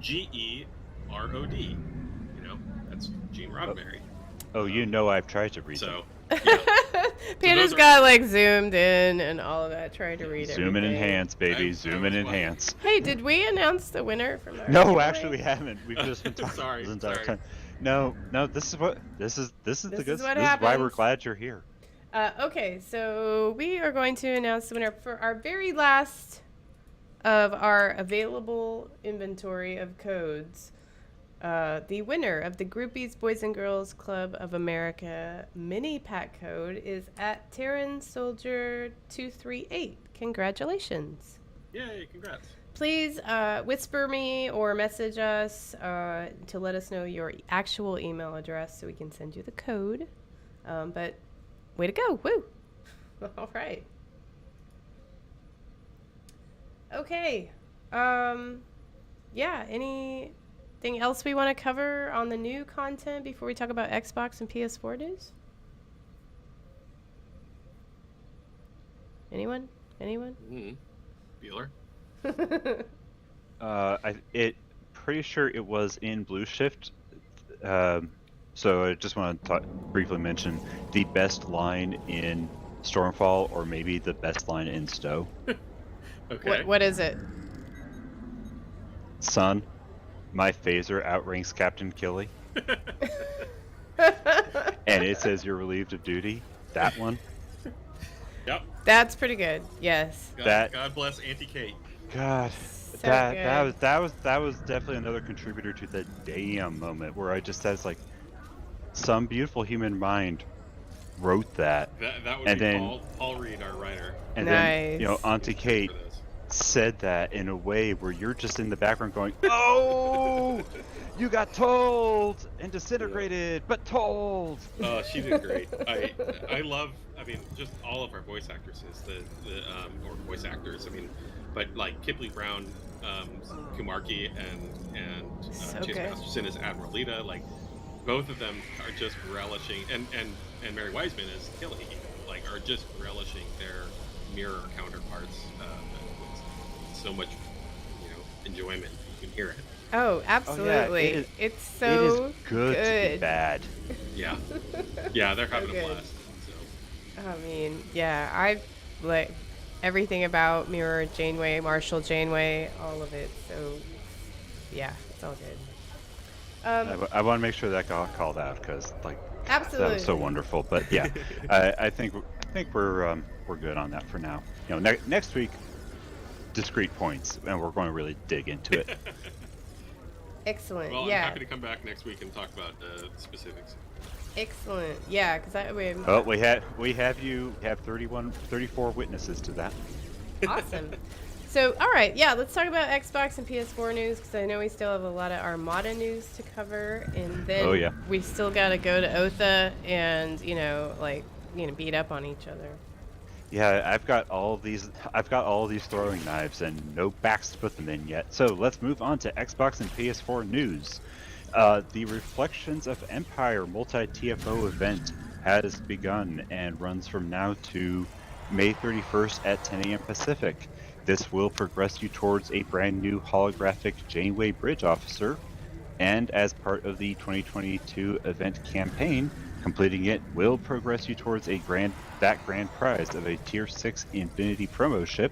GEROD, that's Gene Roddenberry. Oh, I've tried to read so. them. Yeah. Peter's got like zoomed in and all of that, trying to read it. Zoom and enhance, baby. Zoom and enhance. Hey, did we announce the winner from our No, giveaway? actually we haven't. We've just been talking Sorry. this entire time. No, this is the good. This This is is what why happens. we're glad you're here. Okay, so we are going to announce the winner for our very last of our available inventory of codes. The winner of the Groupies Boys and Girls Club of America mini pack code is at Terran Soldier 238. Congratulations. Yay, congrats. Please whisper me or message us to let us know your actual email address so we can send you the code. But way to go. Woo. All right. Okay. Yeah, anything else we want to cover on the new content before we talk about Xbox and PS4 news? Anyone? Bueller? Pretty sure it was in Blue Shift. So I just want to briefly mention the best line in Stormfall, or maybe the best line in Stowe. Okay. What is it? Son, my phaser outranks Captain Killy. And it says you're relieved of duty. That one. Yep. That's pretty good. Yes. God bless Auntie Kate. God, So that was definitely another contributor to the damn moment where I just says like, some beautiful human mind wrote that, That would and be then Paul Reed, our writer. then Nice. Auntie Who's credit Kate for this. said that in a way where you're just in the background going, "Oh, you got told and disintegrated, but told." She did great. I love. I mean, just all of our voice actresses, or voice actors. I mean, but like Kipley Brown, Kumarki, and So Chase good. Masterson as Admiral Lita. Like, both of them are just relishing, and Mary Wiseman as Tilly, like, are just relishing their mirror counterparts with so much, enjoyment. You can hear it. Oh, absolutely. it It's is so good to be bad. Yeah, yeah, they're having good. a blast. So. I mean, yeah, I like everything about Mirror Janeway, Marshall Janeway, all of it. So, yeah, it's all good. I want to make sure that got called out because like Absolutely. that was so wonderful. But yeah, I think we're good on that for now. Next week, discrete points, and we're going to really dig into it. Excellent. Well, yeah. I'm happy to come back next week and talk about specifics. Excellent. Yeah, because Well, we have 34 witnesses to that. Awesome. So, all right, yeah, let's talk about Xbox and PS4 news because I know we still have a lot of Armada news to cover, and then we still got to go to Otha and beat up on each other. Yeah, I've got all these throwing knives and no backs to put them in yet. So let's move on to Xbox and PS4 news. The Reflections of Empire multi-TFO event has begun and runs from now to May 31st at 10 a.m. Pacific. This will progress you towards a brand new holographic Janeway Bridge Officer, and as part of the 2022 event campaign, completing it will progress you towards that grand prize of a Tier 6 Infinity promo ship,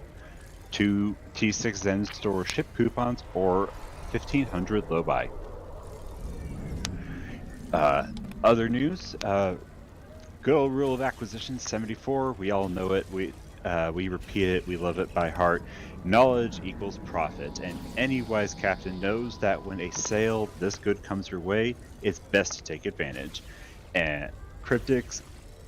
2 T6 Zen store ship coupons, or 1,500 Lobi. Other news, good old rule of acquisition 74, we all know it, we repeat it, we love it by heart. Knowledge equals profit, and any wise captain knows that when a sale this good comes your way, it's best to take advantage. And Cryptix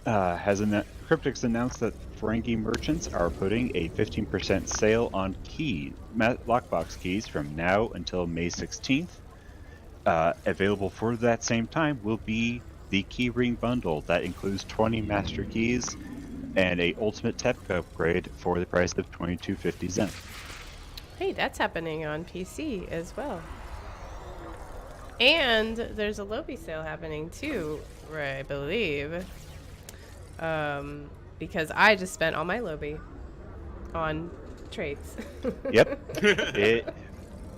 announced that Ferengi merchants are putting a 15% sale on lockbox keys from now until May 16th. Available for that same time will be the Keyring bundle that includes 20 master keys and a ultimate tech upgrade for the price of 2250 Zen. Hey, that's happening on PC as well. And there's a Lobi sale happening too, I believe. Because I just spent all my Lobi on trades. Yep.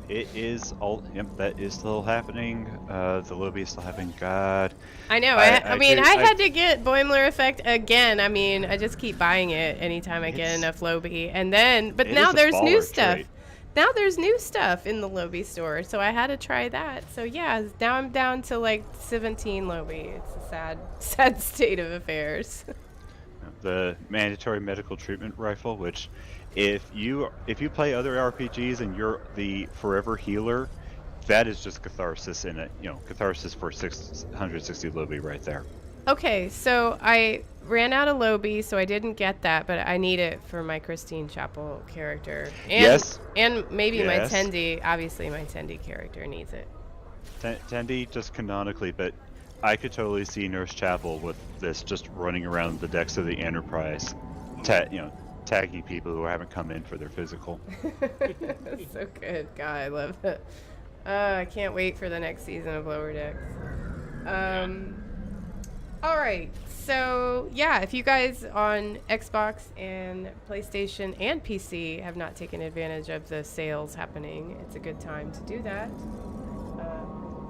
It is all. Yep, that is still happening. The Lobi is still happening. God. I know. I had to get Boimler effect again. I mean, I just keep buying it anytime I get enough Lobi, and then. But now there's new stuff. Trade. Now there's new stuff in the Lobi store, so I had to try that. So yeah, now I'm down to like 17 Lobi. It's a sad state of affairs. The mandatory medical treatment rifle, which. If you play other RPGs and you're the forever healer, that is just catharsis in it. Catharsis for 660 Lobi right there. Okay, so I ran out of Lobi, so I didn't get that, but I need it for my Christine Chapel character. And, yes. And maybe my Tendi. Obviously, my Tendi character needs it. Tendi just canonically, but I could totally see Nurse Chapel with this just running around the decks of the Enterprise. Tagging people who haven't come in for their physical. So good. God, I love it. I can't wait for the next season of Lower Decks. All right. So, yeah, if you guys on Xbox and PlayStation and PC have not taken advantage of the sales happening, it's a good time to do that.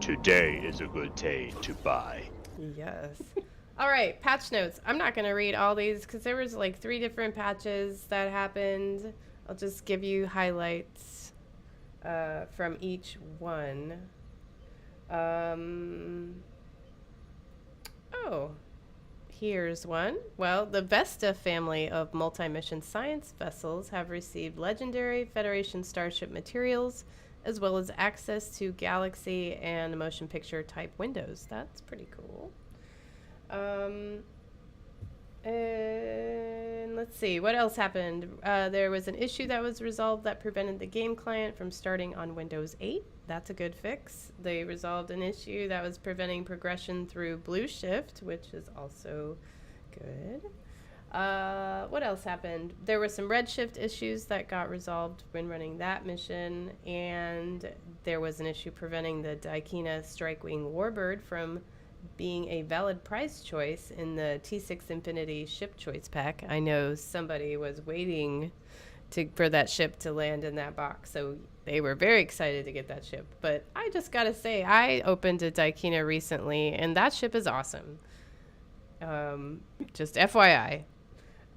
Today is a good day to buy. Yes. All right, patch notes. I'm not going to read all these because there was like 3 different patches that happened. I'll just give you highlights from each one. Here's one. Well, the Vesta family of multi-mission science vessels have received legendary Federation starship materials, as well as access to galaxy and motion picture type windows. That's pretty cool. And let's see, what else happened? There was an issue that was resolved that prevented the game client from starting on Windows 8. That's a good fix. They resolved an issue that was preventing progression through Blue Shift, which is also good. What else happened? There were some Redshift issues that got resolved when running that mission, and there was an issue preventing the Daikina Strikewing Warbird from being a valid prize choice in the T6 Infinity ship choice pack. I know somebody was waiting for that ship to land in that box, so they were very excited to get that ship. But I just gotta say, I opened a Daikina recently, and that ship is awesome. Just FYI.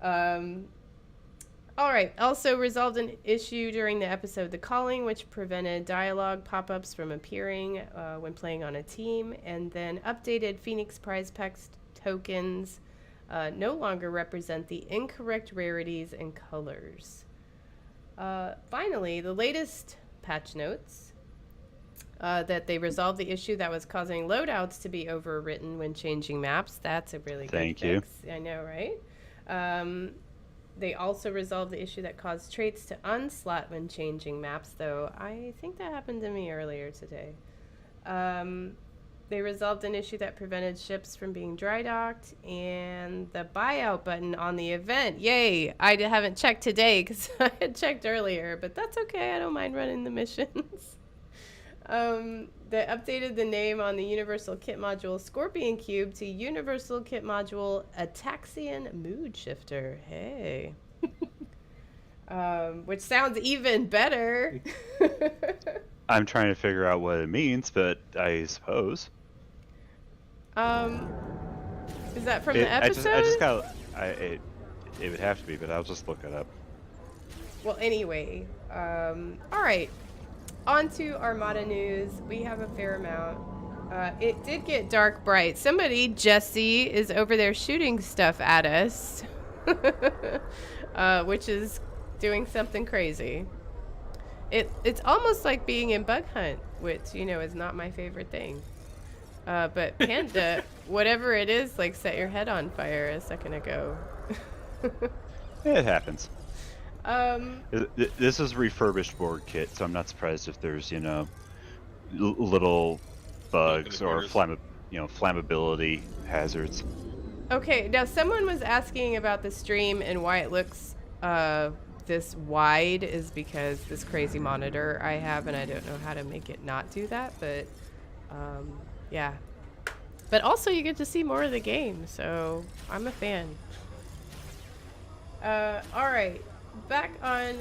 All right. Also resolved an issue during the episode The Calling, which prevented dialogue pop-ups from appearing when playing on a team, and then updated Phoenix Prize Pack tokens no longer represent the incorrect rarities and colors. Finally, the latest patch notes that they resolved the issue that was causing loadouts to be overwritten when changing maps. That's a really good fix. I know, right? They also resolved the issue that caused traits to unslot when changing maps, though I think that happened to me earlier today. They resolved an issue that prevented ships from being dry docked, and the buyout button on the event. Yay! I haven't checked today because I had checked earlier, but that's okay. I don't mind running the missions. They updated the name on the Universal Kit Module Scorpion Cube to Universal Kit Module Ataxian Mood Shifter. Hey. Which sounds even better. I'm trying to figure out what it means, but I suppose. Is that from the episode? I just got it would have to be, but I'll just look it up. Well, anyway, all right. On to Armada news. We have a fair amount. It did get dark bright. Somebody, Jesse, is over there shooting stuff at us, which is doing something crazy. It's almost like being in Bug Hunt, which, you know, is not my favorite thing. But Panda, whatever it is, like set your head on fire a second ago. It happens. This is refurbished board kit, so I'm not surprised if there's, you know, little bugs or flammability hazards. Okay, now someone was asking about the stream and why it looks this wide is because this crazy monitor I have, and I don't know how to make it not do that, but yeah. But also you get to see more of the game, so I'm a fan. All right. Back on.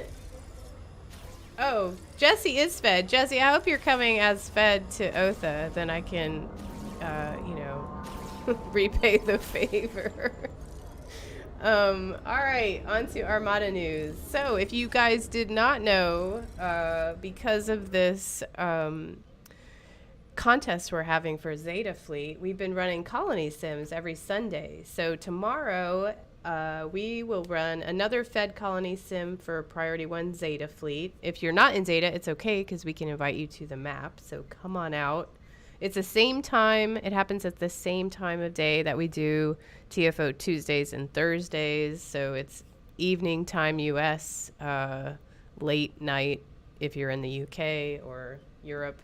Oh, Jesse is fed. Jesse, I hope you're coming as fed to Otha. Then I can, you know, repay the favor. All right, on to Armada news. So, if you guys did not know, because of this contest we're having for Zeta Fleet, we've been running colony sims every Sunday. So tomorrow, we will run another Fed colony sim for Priority 1 Zeta Fleet. If you're not in Zeta, it's okay because we can invite you to the map. So come on out. It's the same time. It happens at the same time of day that we do TFO Tuesdays and Thursdays. So it's evening time US, late night if you're in the UK or Europe.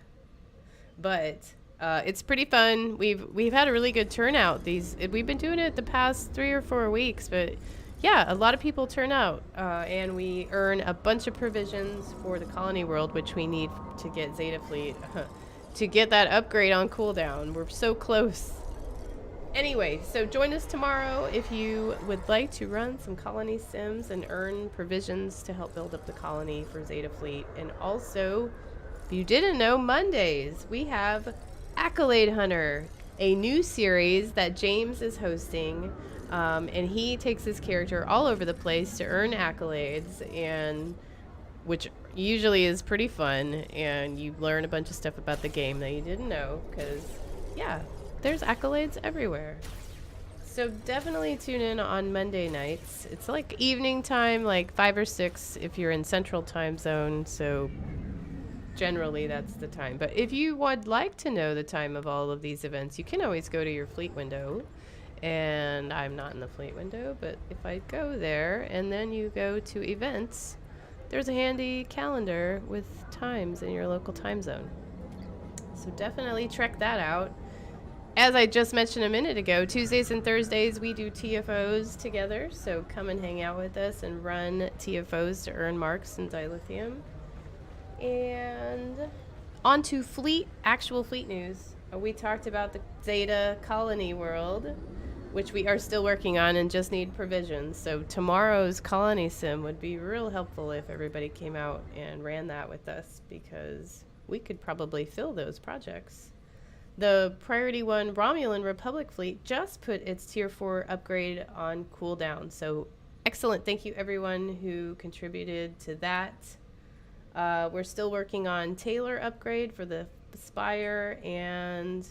But it's pretty fun. We've had a really good turnout. We've been doing it the past 3 or 4 weeks, but yeah, a lot of people turn out, and we earn a bunch of provisions for the colony world, which we need to get Zeta Fleet to get that upgrade on cooldown. We're so close. Anyway, so join us tomorrow if you would like to run some colony sims and earn provisions to help build up the colony for Zeta Fleet. And also, if you didn't know, Mondays we have Accolade Hunter, a new series that James is hosting, and he takes his character all over the place to earn accolades, and which usually is pretty fun, and you learn a bunch of stuff about the game that you didn't know, because yeah, there's accolades everywhere. So definitely tune in on Monday nights. It's like evening time, like 5 or 6 if you're in Central Time Zone. So generally that's the time. But if you would like to know the time of all of these events, you can always go to your fleet window. And I'm not in the fleet window, but if I go there and then you go to events, there's a handy calendar with times in your local time zone. So definitely check that out. As I just mentioned a minute ago, Tuesdays and Thursdays we do TFOs together, so come and hang out with us and run TFOs to earn marks in dilithium. And on to actual fleet news. We talked about the Zeta Colony World, which we are still working on and just need provisions. So tomorrow's colony sim would be real helpful if everybody came out and ran that with us, because we could probably fill those projects. The Priority 1 Romulan Republic fleet just put its Tier 4 upgrade on cooldown. So excellent. Thank you everyone who contributed to that. We're still working on Taylor upgrade for the Spire. And,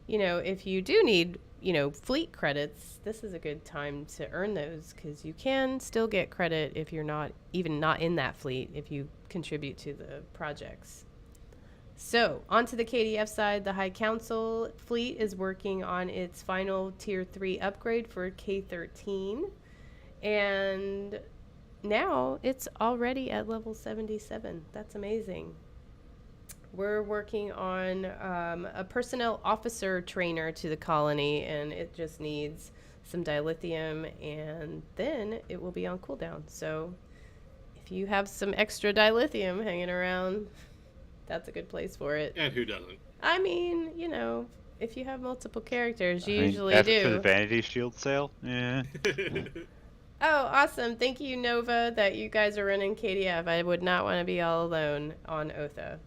you know, if you do need, you know, fleet credits, this is a good time to earn those, because you can still get credit if you're not in that fleet, if you contribute to the projects. So, onto the KDF side, the High Council fleet is working on its final Tier 3 upgrade for K-13. And now it's already at level 77. That's amazing. We're working on a personnel officer trainer to the colony, and it just needs some dilithium, and then it will be on cooldown. So, if you have some extra dilithium hanging around, that's a good place for it. And who doesn't? I mean, you know, if you have multiple characters, you I mean, usually after do. the Vanity Shield sale, yeah. Oh, awesome. Thank you, Nova, that you guys are running KDF. I would not want to be all alone on Otha.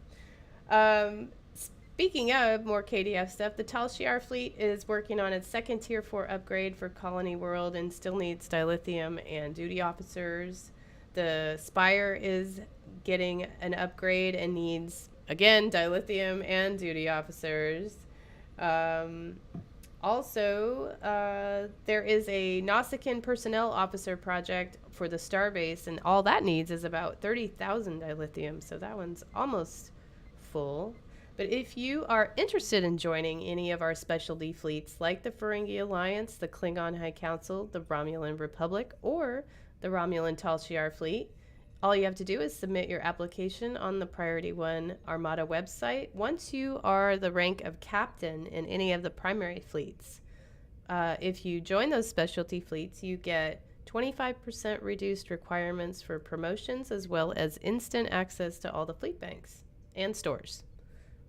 Speaking of more KDF stuff, the Tal Shiar fleet is working on its second Tier 4 upgrade for Colony World and still needs dilithium and duty officers. The Spire is getting an upgrade and needs, again, dilithium and duty officers. Also, there is a Nausicaan personnel officer project for the Starbase, and all that needs is about 30,000 dilithium, so that one's almost full. But if you are interested in joining any of our specialty fleets, like the Ferengi Alliance, the Klingon High Council, the Romulan Republic, or the Romulan Tal Shiar fleet, all you have to do is submit your application on the Priority 1 Armada website once you are the rank of captain in any of the primary fleets. If you join those specialty fleets, you get 25% reduced requirements for promotions, as well as instant access to all the fleet banks and stores.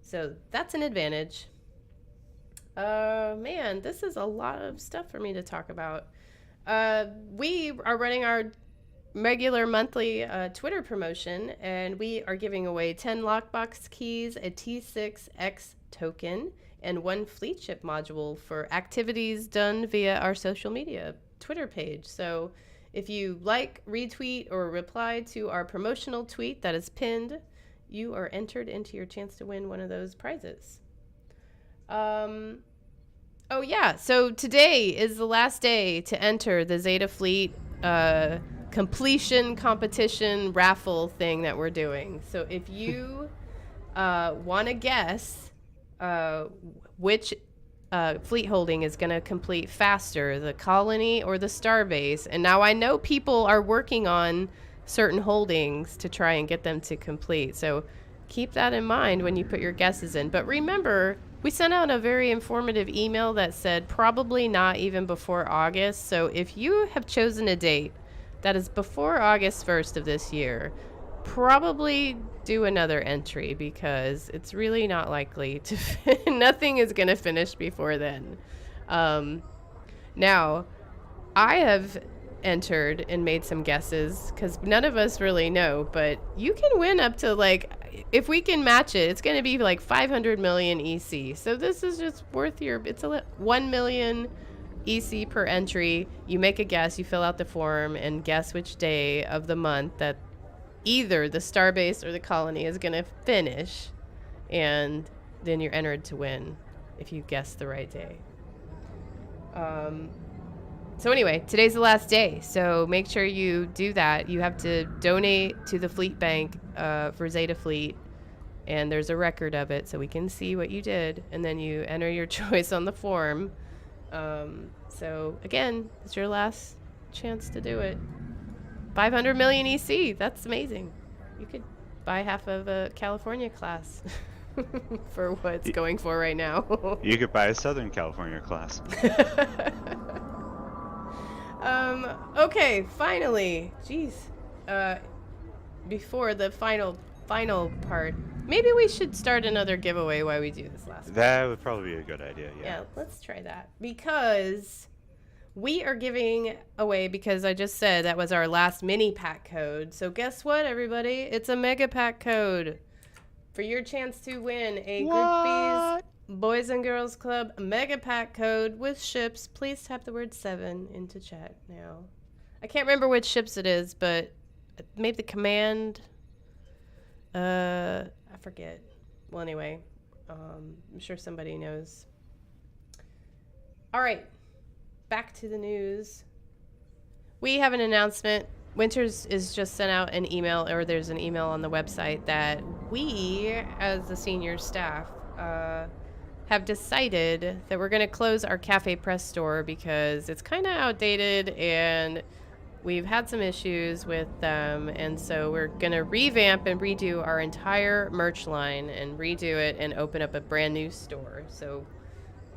So that's an advantage. Man, this is a lot of stuff for me to talk about. We are running our regular monthly Twitter promotion, and we are giving away 10 lockbox keys, a T6X token, and 1 fleet ship module for activities done via our social media Twitter page. So if you like, retweet, or reply to our promotional tweet that is pinned, you are entered into your chance to win one of those prizes. Oh yeah, so today is the last day to enter the Zeta Fleet completion competition raffle thing that we're doing. So if you want to guess which fleet holding is going to complete faster, the colony or the starbase, and now I know people are working on certain holdings to try and get them to complete, so keep that in mind when you put your guesses in. But remember, we sent out a very informative email that said probably not even before August. So if you have chosen a date that is before August 1st of this year, probably do another entry, because it's really not likely to nothing is going to finish before then. Now, I have entered and made some guesses because none of us really know, but you can win up to, like, if we can match it, it's going to be like 500 million EC. So this is just worth your, it's a 1 million EC per entry. You make a guess, you fill out the form and guess which day of the month that either the starbase or the colony is going to finish, and then you're entered to win if you guess the right day. So anyway, today's the last day, so make sure you do that. You have to donate to the Fleet Bank for Zeta Fleet, and there's a record of it so we can see what you did, and then you enter your choice on the form. So again, it's your last chance to do it. 500 million EC, that's amazing. You could buy half of a California class for what it's going for right now. You could buy a Southern California class. Okay, finally. Jeez. Before the final part, maybe we should start another giveaway while we do this last one. That would probably be a good idea, yeah. Yeah, let's try that. Because we are giving away, because I just said that was our last mini pack code. So guess what, everybody? It's a mega pack code for your chance to win a Groupies Boys and Girls Club mega pack code with ships. Please type the word 7 into chat now. I can't remember which ships it is, but maybe the command. I forget. Well, anyway, I'm sure somebody knows. All right, back to the news. We have an announcement. Winters is just sent out an email, or there's an email on the website that we, as the senior staff, have decided that we're going to close our Cafe Press store because it's kind of outdated and we've had some issues with them. And so we're going to revamp and redo our entire merch line and redo it and open up a brand new store. So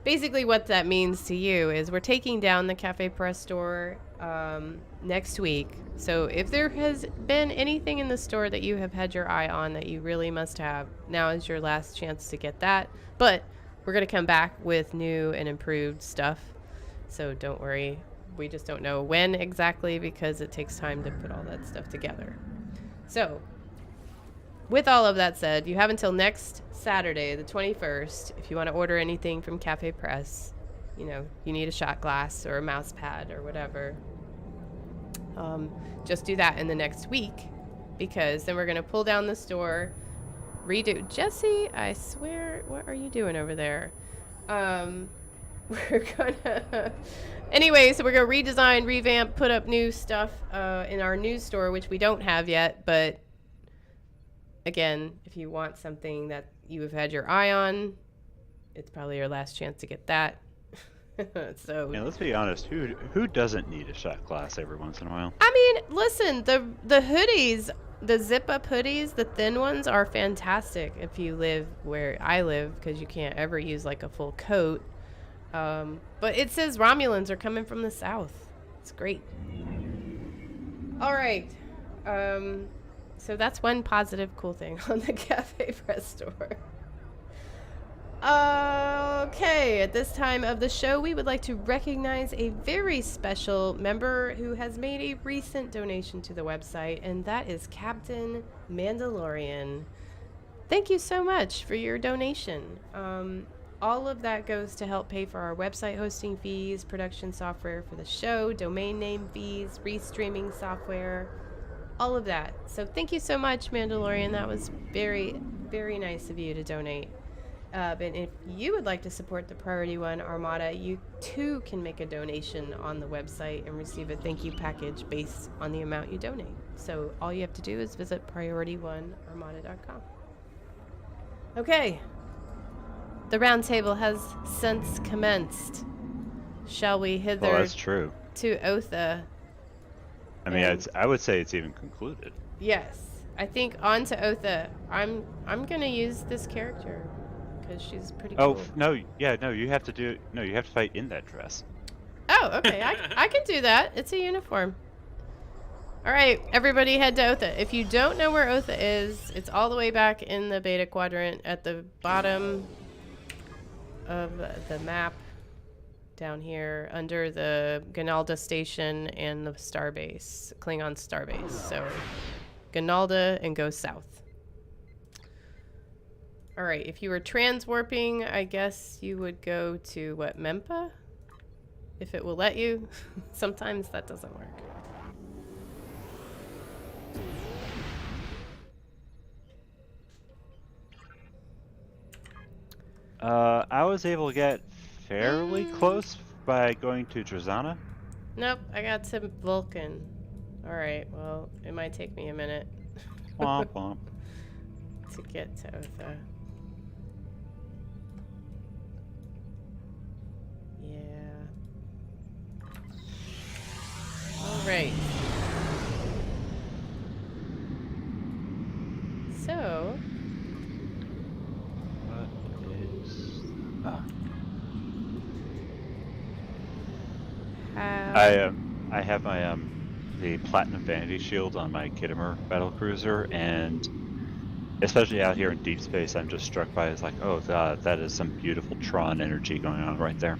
basically what that means to you is we're taking down the Cafe Press store next week. So if there has been anything in the store that you have had your eye on that you really must have, now is your last chance to get that. But we're going to come back with new and improved stuff. So don't worry. We just don't know when exactly because it takes time to put all that stuff together. So with all of that said, you have until next Saturday, the 21st, if you want to order anything from Cafe Press. You know, you need a shot glass or a mouse pad or whatever. Just do that in the next week, because then we're going to pull down the store, redo. Jesse, I swear, what are you doing over there? We're gonna anyway, so we're gonna redesign, revamp, put up new stuff in our new store, which we don't have yet. But again, if you want something that you have had your eye on, it's probably your last chance to get that. So yeah, let's be honest, who doesn't need a shot glass every once in a while? I mean, listen, the hoodies, the zip up hoodies, the thin ones are fantastic if you live where I live, because you can't ever use like a full coat. But it says Romulans are coming from the south. It's great. All right. So that's one positive cool thing on the Cafe Press store. Okay, at this time of the show, we would like to recognize a very special member who has made a recent donation to the website, and that is Captain Mandalorian. Thank you so much for your donation. All of that goes to help pay for our website hosting fees, production software for the show, domain name fees, restreaming software, all of that. So thank you so much, Mandalorian. That was very, very nice of you to donate. And if you would like to support the Priority One Armada, you too can make a donation on the website and receive a thank you package based on the amount you donate. So all you have to do is visit PriorityOneArmada.com. Okay. The round table has since commenced. Shall we hither Well, that's true. to Otha? I mean, I would say it's even concluded. Yes. I think on to Otha. I'm gonna use this character because she's pretty cool. Oh no, yeah, no, you have to fight in that dress. Oh, okay. I can do that. It's a uniform. All right, everybody head to Otha. If you don't know where Otha is, it's all the way back in the beta quadrant at the bottom of the map down here under the Ganalda station and the starbase, Klingon starbase. So Ganalda and go south. All right, if you were transwarping, I guess you would go to what, Mempa? If it will let you. Sometimes that doesn't work. I was able to get fairly close by going to Drazana. Nope, I got to Vulcan. Alright, well, it might take me a minute Womp womp. to get to Otha. Yeah. Alright. So, What is... Ah. how... I have my the Platinum Vanity Shield on my Kittimer battlecruiser, and especially out here in deep space, I'm just struck by it's like, oh god, that is some beautiful Tron energy going on right there.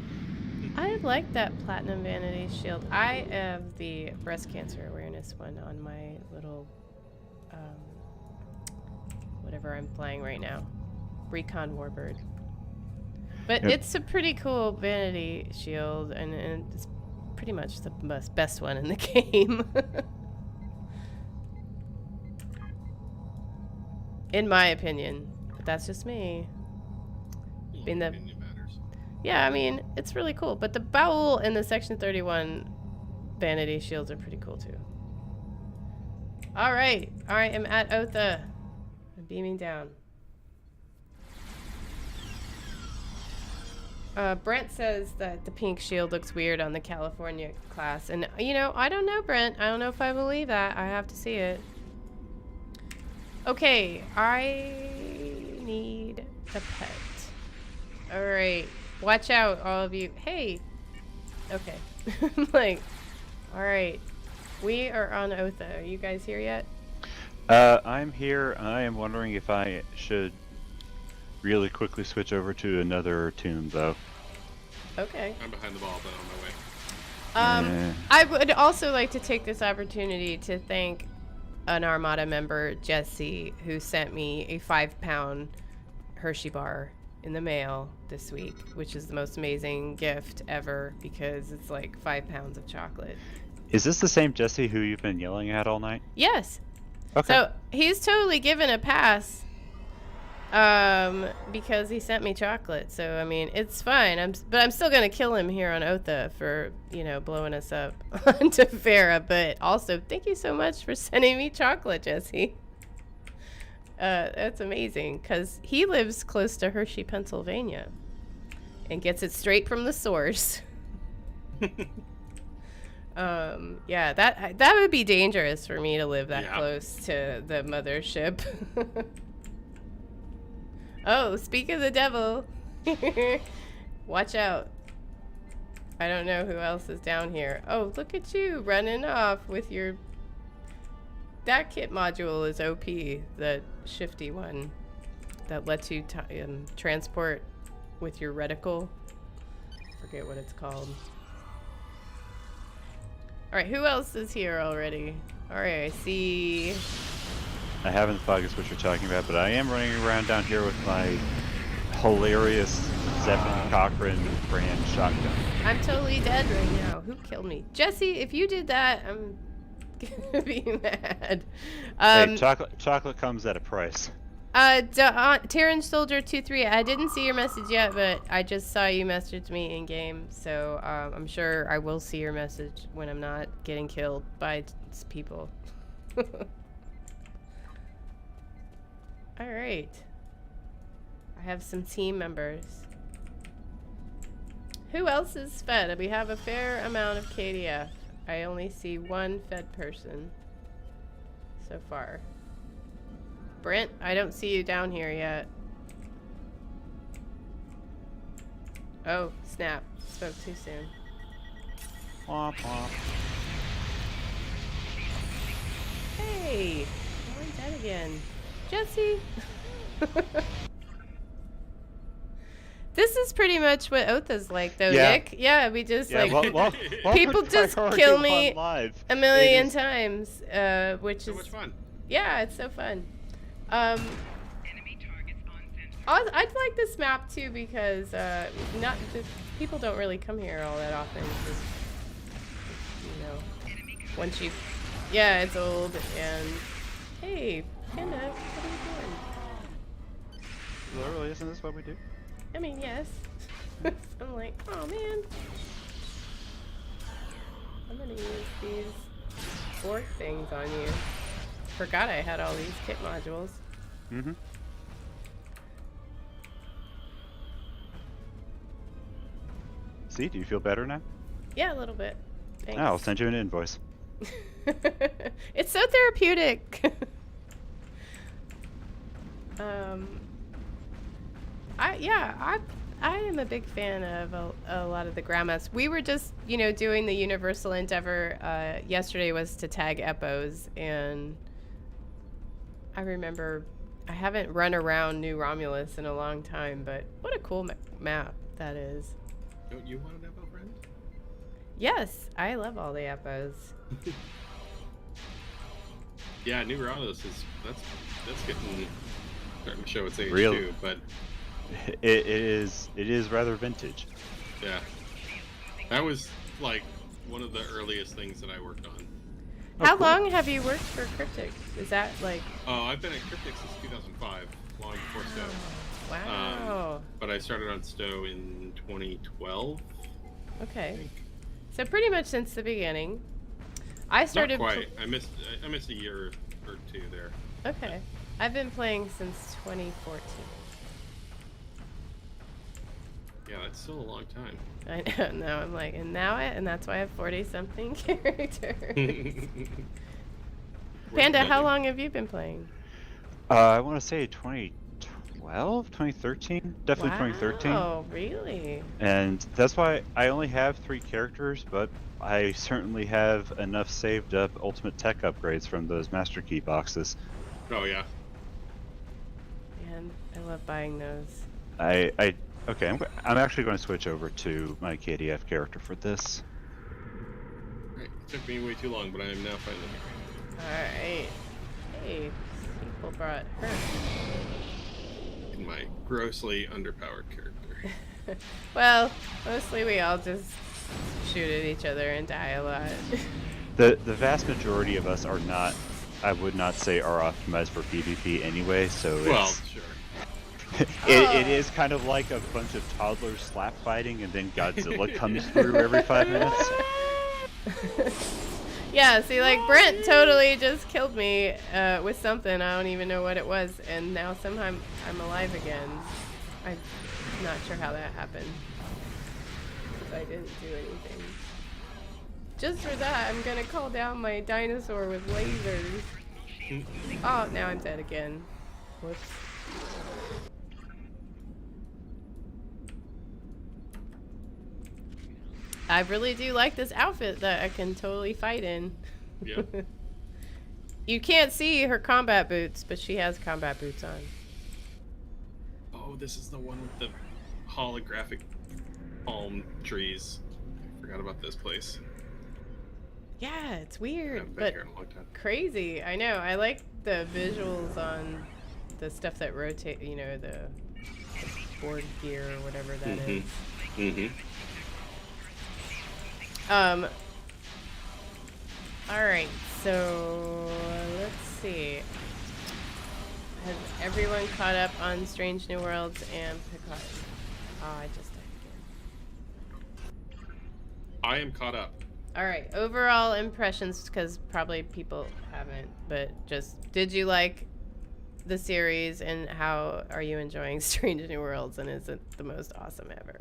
I like that Platinum Vanity Shield. I have the breast cancer awareness one on my little, whatever I'm playing right now, Recon Warbird. But Yep. it's a pretty cool vanity shield, and it's pretty much the best one in the game. In my opinion. But that's just me. Being the- Opinion matters. Yeah, I mean, it's really cool. But the Bowel and the Section 31 vanity shields are pretty cool too. Alright, I'm at Otha. I'm beaming down. Brent says that the pink shield looks weird on the California class. And, you know, I don't know, Brent. I don't know if I believe that. I have to see it. Okay, I need a pet. Alright, watch out, all of you. Hey! Okay. Like, alright. We are on Otha. Are you guys here yet? I'm here. I am wondering if I should really quickly switch over to another tomb, though. Okay. I'm behind the ball, but on my way. I would also like to take this opportunity to thank an Armada member, Jesse, who sent me a 5-pound Hershey bar in the mail this week, which is the most amazing gift ever because it's like 5 pounds of chocolate. Is this the same Jesse who you've been yelling at all night? Yes. Okay. So he's totally given a pass because he sent me chocolate. So, I mean, it's fine. But I'm still going to kill him here on Otha for, you know, blowing us up on Tefera. But also, thank you so much for sending me chocolate, Jesse. That's amazing because he lives close to Hershey, Pennsylvania and gets it straight from the source. Yeah, that would be dangerous for me to live that close to the mothership. Oh, speak of the devil. Watch out. I don't know who else is down here. Oh, look at you running off with your... That kit module is OP, the shifty one that lets you transport with your reticle. Forget what it's called. Alright, who else is here already? Alright, I see... I haven't focused what you're talking about, but I am running around down here with my hilarious Zeppelin Cochrane brand shotgun. I'm totally dead right now. Who killed me? Jesse, if you did that, I'm gonna be mad. Hey, chocolate comes at a price. Terran Soldier 23, I didn't see your message yet, but I just saw you message me in game, so I'm sure I will see your message when I'm not getting killed by people. Alright. I have some team members. Who else is fed? We have a fair amount of KDF. I only see one fed person so far. Brent, I don't see you down here yet. Oh, snap. Spoke too soon. Womp womp. Hey! Oh, I'm dead again. Jesse! This is pretty much what Otha's like, though, Yeah. Nick. Yeah, we just, Yeah, like... well, people just kill me live. a million It is- times, which So is... much fun. Yeah, it's so fun. I'd like this map too because people don't really come here all that often. Just, you know, once you, yeah, it's old and hey, Panda, what are you doing? Literally, isn't this what we do? I mean, yes. I'm like, oh man. I'm gonna use these orc things on you. Forgot I had all these kit modules. Mm-hmm. See, do you feel better now? Yeah, a little bit. Thanks. I'll send you an invoice. It's so therapeutic. I am a big fan of a lot of the grandmas. We were just, doing the universal endeavor. Yesterday was to tag epos, and I remember I haven't run around New Romulus in a long time, but what a cool map that is. Don't you want an Epo friend? Yes, I love all the epos. Yeah, New Romulus that's getting starting to show its age Real. too, but It is rather vintage. yeah. That was like one of the earliest things that I worked on. How cool. long have you worked for Cryptic? Is that like... Oh, I've been at Cryptic since 2005, long before Stowe. Wow. But I started on Stowe in 2012. I Okay. think. So pretty much since the beginning. I started... Not quite. I missed a year or two there. Okay. I've been playing since 2014. Yeah, that's still a long time. I know. Now I'm like, and that's why I have 40-something characters. Panda, how long have you been playing? I want to say 2012, 2013, definitely 2013. Oh, really? And that's why I only have 3 characters, but I certainly have enough saved up ultimate tech upgrades from those Master Key boxes. Oh yeah. Man, I love buying those. Okay, I'm actually going to switch over to my KDF character for this. Right. It took me way too long, but I am now finally. Alright. Hey, people brought her. In my grossly underpowered character. Well, mostly we all just shoot at each other and die a lot. The vast majority of us are not, I would not say, are optimized for PvP anyway, so Well, it's, sure. it is kind of like a bunch of toddlers slap fighting and then Godzilla comes through every 5 minutes. Yeah, see, like, Brent totally just killed me with something. I don't even know what it was, and now somehow I'm alive again. I'm not sure how that happened. 'Cause I didn't do anything. Just for that, I'm gonna call down my dinosaur with lasers. Oh, now I'm dead again. Whoops. I really do like this outfit that I can totally fight in. Yeah. You can't see her combat boots, but she has combat boots on. Oh, this is the one with the holographic palm trees. I forgot about this place. Yeah, it's I weird, haven't been but here in a long time. crazy. I know. I like the visuals on the stuff that rotate, the board gear or whatever that is. Mm-hmm. Alright, so let's see. Has everyone caught up on Strange New Worlds and Picard? Oh, I just died again. I am caught up. Alright, overall impressions, because probably people haven't, but just, did you like the series and how are you enjoying Strange New Worlds, and is it the most awesome ever?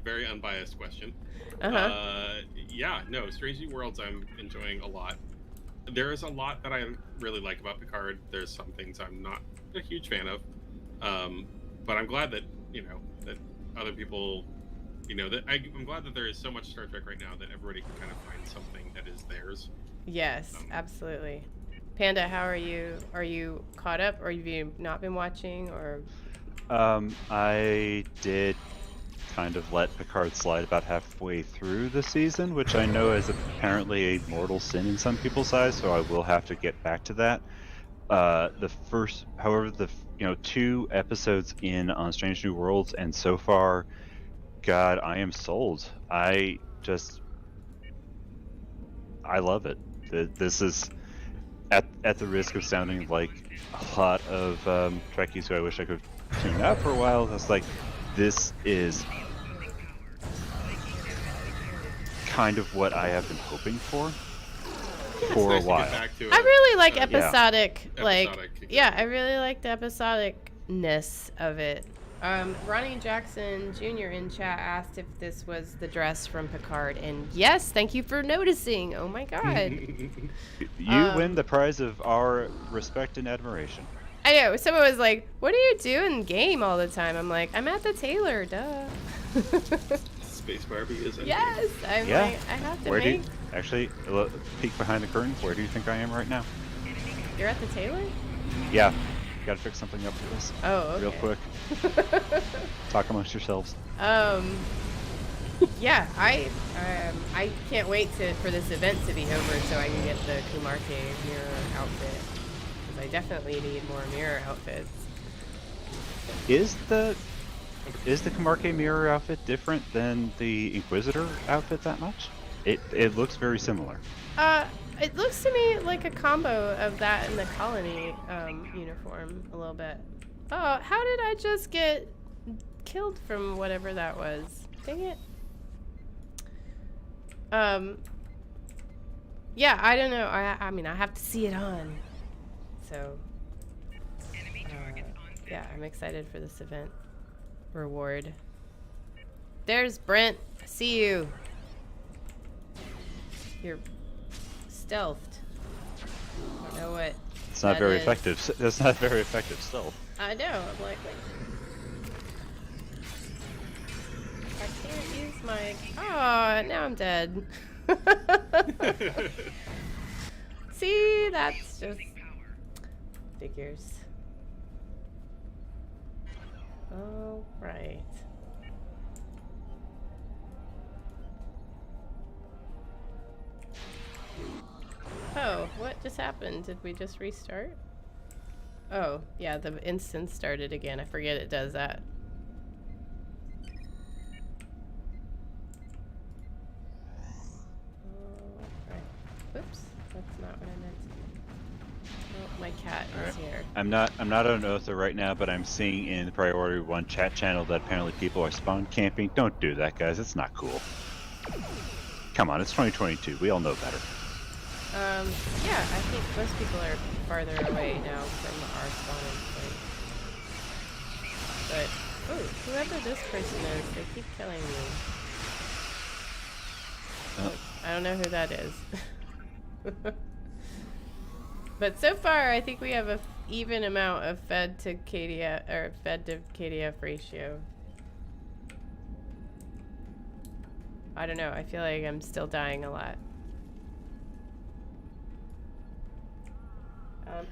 Very unbiased question. Uh-huh. Yeah, no, Strange New Worlds I'm enjoying a lot. There is a lot that I really like about Picard. There's some things I'm not a huge fan of. But I'm glad that, that other people, I'm glad that there is so much Star Trek right now that everybody can kind of find something that is theirs. Yes, absolutely. Panda, how are you? Are you caught up, or have you not been watching, or? I did kind of let Picard slide about halfway through the season, which I know is apparently a mortal sin in some people's eyes, so I will have to get back to that. However, 2 episodes in on Strange New Worlds, and so far, God, I am sold. I love it. This is, at the risk of sounding like a lot of Trekkies who I wish I could tune out for a while, it's like, this is kind of what I have been hoping for It's a nice to while. get back to I really like yeah. episodic, like, Episodic, yeah, exactly. I really like the episodicness of it. Ronnie Jackson Jr. in chat asked if this was the dress from Picard, and yes, thank you for noticing. Oh my god. You win the prize of our respect and admiration. I know, someone was like, what do you do in game all the time? I'm like, I'm at the tailor, duh. Space Barbie is in Yes, I'm Yeah. like, I have to Where do make. you, actually, peek behind the curtain, where do you think I am right now? You're at the tailor? Yeah, gotta fix something up for this. Oh, okay. Real quick. Talk amongst yourselves. Yeah, I can't wait for this event to be over so I can get the Kumarke mirror outfit. Because I definitely need more mirror outfits. Is the Kumarke mirror outfit different than the Inquisitor outfit that much? It looks very similar. It looks to me like a combo of that and the colony uniform a little bit. Oh, how did I just get killed from whatever that was? Dang it. Yeah, I don't know. I mean, I have to see it on. So, yeah, I'm excited for this event. Reward. There's Brent. I see you. You're stealthed. I don't know what. It's not that very is. effective. That's not very effective stealth. I know. I'm like, wait. I can't use my. Oh, now I'm dead. See, that's just figures. All right. Oh, what just happened? Did we just restart? Oh, yeah, the instance started again. I forget it does that. Alright. Oops, that's not what I meant. Oh, my cat is here. I'm not on Otha right now, but I'm seeing in the Priority 1 chat channel that apparently people are spawn camping. Don't do that, guys. It's not cool. Come on, it's 2022. We all know better. Yeah, I think most people are farther away now from our spawning point. But, oh, whoever this person is, they keep killing me. Oh. I don't know who that is. But so far, I think we have a even amount of fed to KDF, or fed to KDF ratio. I don't know, I feel like I'm still dying a lot.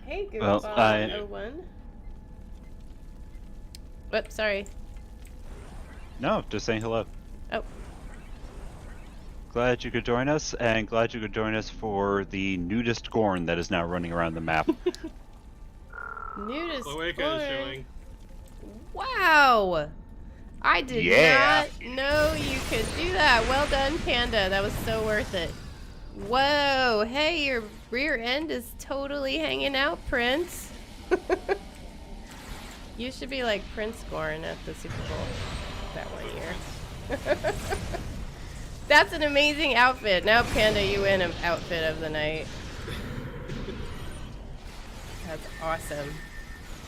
Hey, Goofball01. Whoops, sorry. No, just saying hello. Oh. Glad you could join us, and glad you could join us for the nudist Gorn that is now running around the map. Nudist Cloaca is Gorn. showing. Wow! I did Yeah. not know you could do that. Well done, Panda. That was so worth it. Whoa! Hey, your rear end is totally hanging out, Prince. You should be like Prince Gorn at the Super Bowl that 1 year. That's an amazing outfit. Now, Panda, you win an outfit of the night. That's awesome.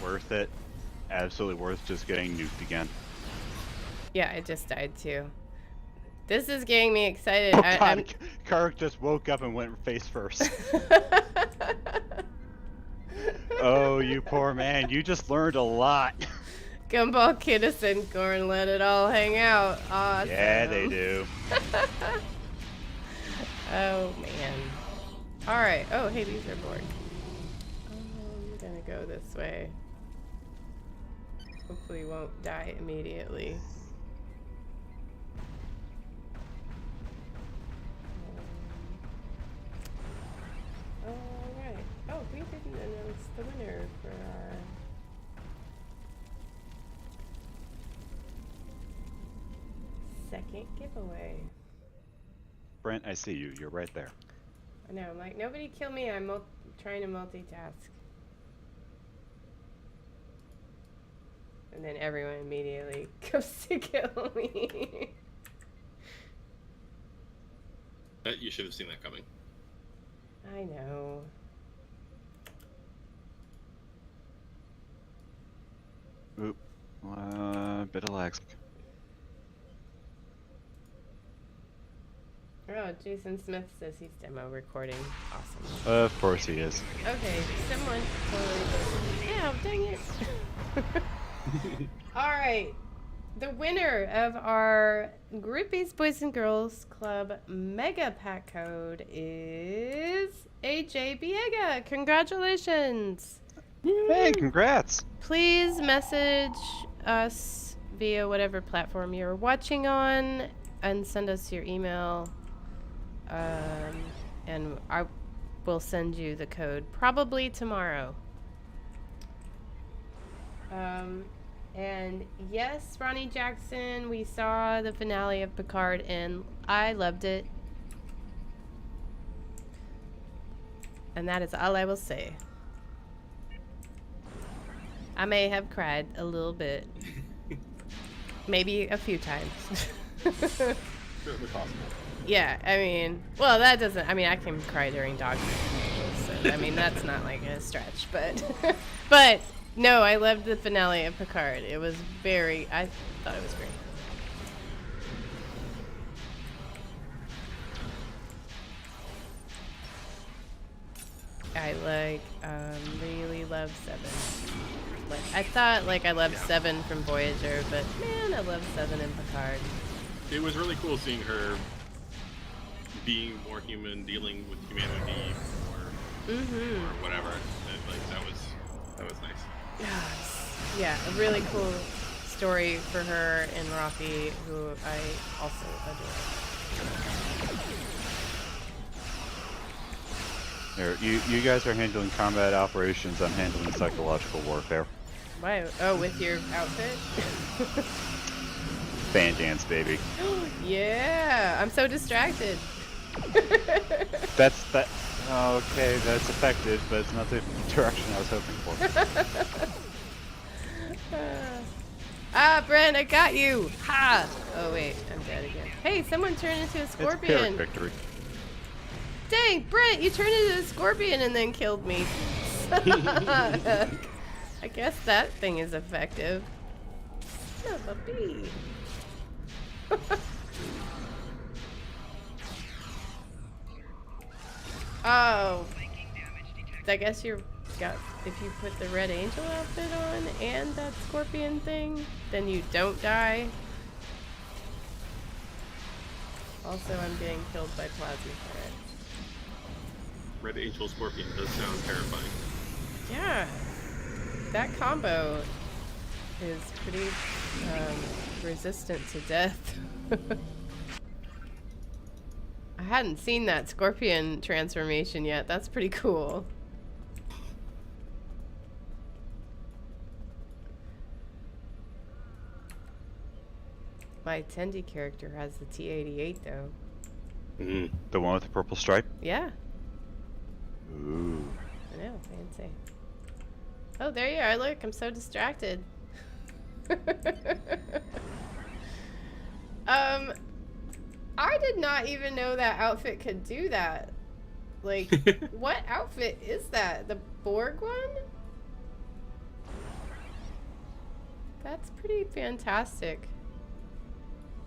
Worth it. Absolutely worth just getting nuked again. Yeah, I just died too. This is getting me excited. Oh god, Karuk just woke up and went face first. Oh, you poor man. You just learned a lot. Gumball Kiddison Gorn let it all hang out. Awesome. Yeah, they do. Oh, man. Alright. Oh, hey, these are bored. I'm gonna go this way. Hopefully won't die immediately. Alright. Oh, we didn't announce the winner for our... second giveaway. Brent, I see you. You're right there. I know, I'm like, nobody kill me, I'm trying to multitask. And then everyone immediately goes to kill me. That you should have seen that coming. I know. Oop. Bit of lag. Oh, Jason Smith says he's demo recording. Awesome. Of course he is. Okay, someone totally. Ow, dang it. All right. The winner of our Groupies Boys and Girls Club Mega Pack code is AJ Biega. Congratulations. Hey, congrats. Please message us via whatever platform you're watching on and send us your email. And I will send you the code probably tomorrow. And yes, Ronnie Jackson, we saw the finale of Picard and I loved it. And that is all I will say. I may have cried a little bit. Maybe a few times. Certainly possible. Yeah, I mean, well, that doesn't, I mean, I can cry during dog so, I mean, that's not like a stretch, but, but, no, I loved the finale of Picard. It was very, I thought it was great. I really love 7. Like, I thought, like, I loved 7 from Voyager, but, man, I love 7 in Picard. It was really cool seeing her being more human, dealing with humanity, or whatever. That was nice. Yeah, a really cool story for her and Rafi, who I also adore. You guys are handling combat operations. I'm handling psychological warfare. Wow. Oh, with your outfit? Band dance, baby. Yeah, I'm so distracted. That's that. Okay, that's effective, but it's not the direction I was hoping for. Brent, I got you. Ha! Oh wait, I'm dead again. Hey, someone turned into a scorpion. It's Pyrrhic victory. Dang, Brent, you turned into a scorpion and then killed me. I guess that thing is effective. Son of a bee. Oh, I guess you're got. If you put the Red Angel outfit on and that scorpion thing, then you don't die. Also, I'm getting killed by plasma turret. Red Angel Scorpion does sound terrifying. Yeah, that combo is pretty resistant to death. I hadn't seen that scorpion transformation yet. That's pretty cool. My Tendi character has the T-88 though. The one with the purple stripe? Yeah. Ooh. I know, fancy. Oh, there you are. Look, I'm so distracted. I did not even know that outfit could do that. Like, what outfit is that? The Borg one? That's pretty fantastic.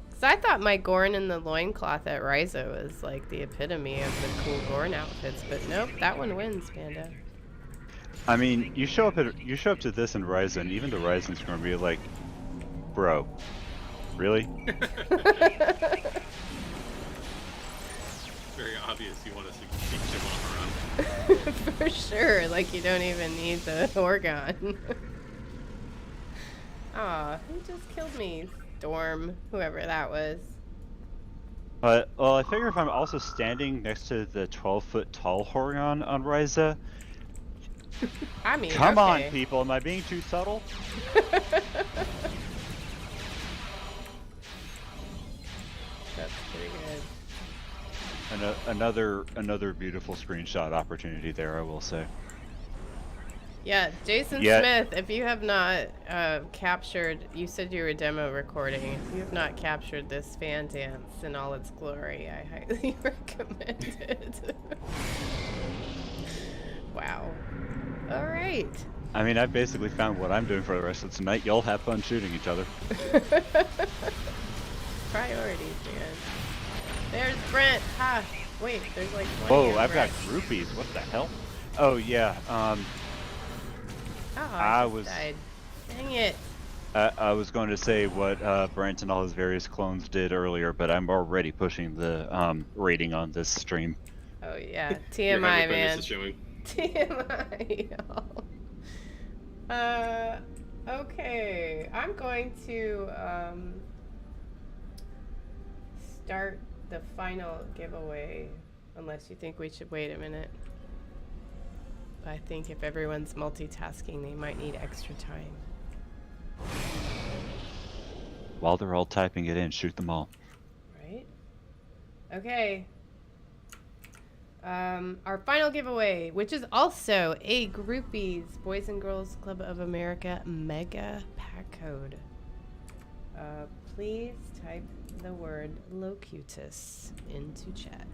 Because I thought my Gorn in the loincloth at Raizo was like the epitome of the cool Gorn outfits, but nope, that one wins, Panda. I mean, you show up to this in Ryzen, and even the Ryzen's gonna be like, bro, really? Very obvious you want us to keep him on the run. For sure, like you don't even need the Orgon. Aw, who just killed me? Storm, whoever that was. Well, I figure if I'm also standing next to the 12-foot tall Horgon on Ryza, I mean, come okay. on, people, am I being too subtle? That's pretty good. Another beautiful screenshot opportunity there, I will say. Yeah, Jason Yeah. Smith, if you have not captured, you said you were demo recording. If you have not captured this fan dance in all its glory, I highly recommend it. Wow. All right. I mean, I've basically found what I'm doing for the rest of tonight. Y'all have fun shooting each other. Priorities, man. There's Brent. Ha. Wait, there's like 20 Whoa, of I've got Brent. groupies. What the hell? Oh, yeah. Oh, I just was- died. Dang it. I was going to say what Brent and all his various clones did earlier, but I'm already pushing the rating on this stream. Oh, yeah. Your TMI, hyper man. fitness is showing. TMI, y'all. Okay. I'm going to start the final giveaway, unless you think we should wait a minute. But I think if everyone's multitasking, they might need extra time. While they're all typing it in, shoot them all. Right? Okay. Our final giveaway, which is also a Groupies Boys and Girls Club of America Mega Pack Code. Please type the word Locutus into chat.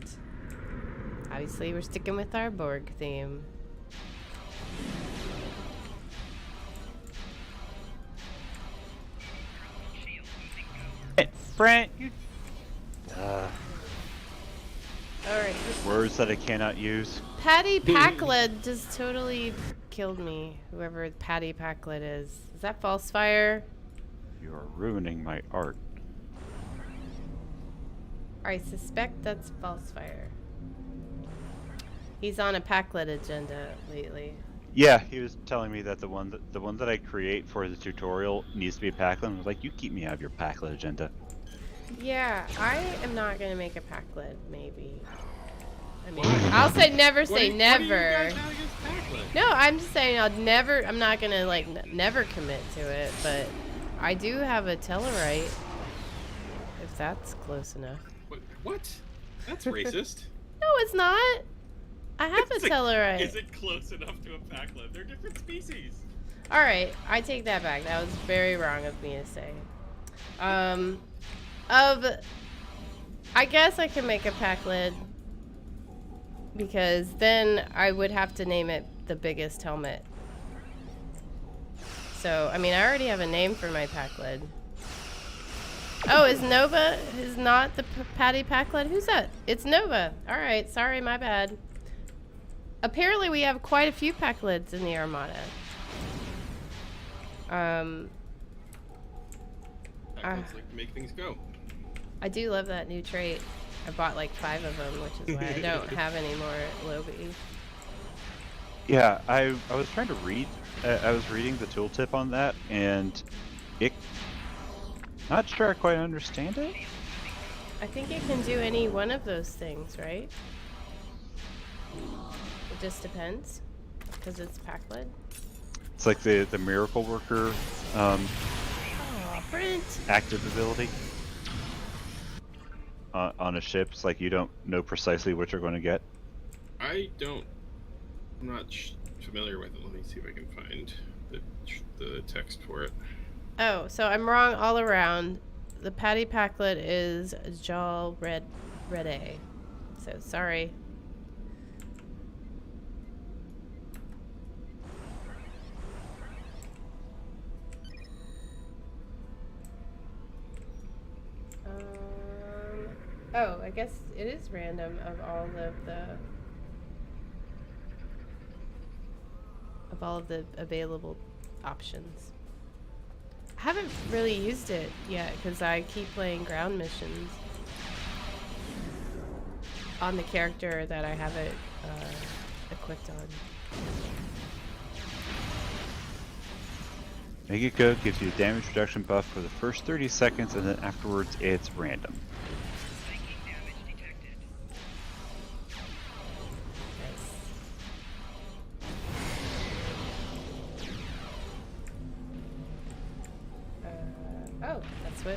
Obviously, we're sticking with our Borg theme. Hey, Brent, you... Alright. words that I cannot use. Patty Packlid just totally killed me. Whoever Patty Packlid is. Is that false fire? You are ruining my art. I suspect that's false fire. He's on a Packlid agenda lately. Yeah, he was telling me that the one that I create for the tutorial needs to be Packlet. I was like, you keep me out of your Packlet agenda. Yeah, I am not gonna make a Packlid, maybe. I mean, I'll say never say What do never. you guys have against Packlet? No, I'm just saying I'm not gonna like never commit to it, but I do have a Tellarite, if that's close enough. What? That's racist. No, it's not. I have a Is it- Tellarite. Is it close enough to a Packlet? They're different species. Alright, I take that back. That was very wrong of me to say. I guess I can make a Packlid, because then I would have to name it the biggest helmet. So, I mean, I already have a name for my Packlid. Oh, is Nova is not the Patty Packlid? Who's that? It's Nova. Alright, sorry, my bad. Apparently we have quite a few Packlids in the Armada. Packlets like to make things go. I do love that new trait. I bought like 5 of them, which is why I don't have any more Lobi. Yeah, I was trying to read. I was reading the tooltip on that, and it. Not sure I quite understand it. I think it can do any one of those things, right? It just depends, because it's Packlid. It's like the Miracle Worker Oh, Brent! active ability on a ship. It's like you don't know precisely what you're going to get. I'm not familiar with it. Let me see if I can find the text for it. Oh, so I'm wrong all around. The Patty Packlid is Jal Red A. So sorry. Oh, I guess it is random of all of the available options. I haven't really used it yet because I keep playing ground missions on the character that I have it equipped on. Make It Go gives you a damage reduction buff for the first 30 seconds, and then afterwards it's random. Oh, that's what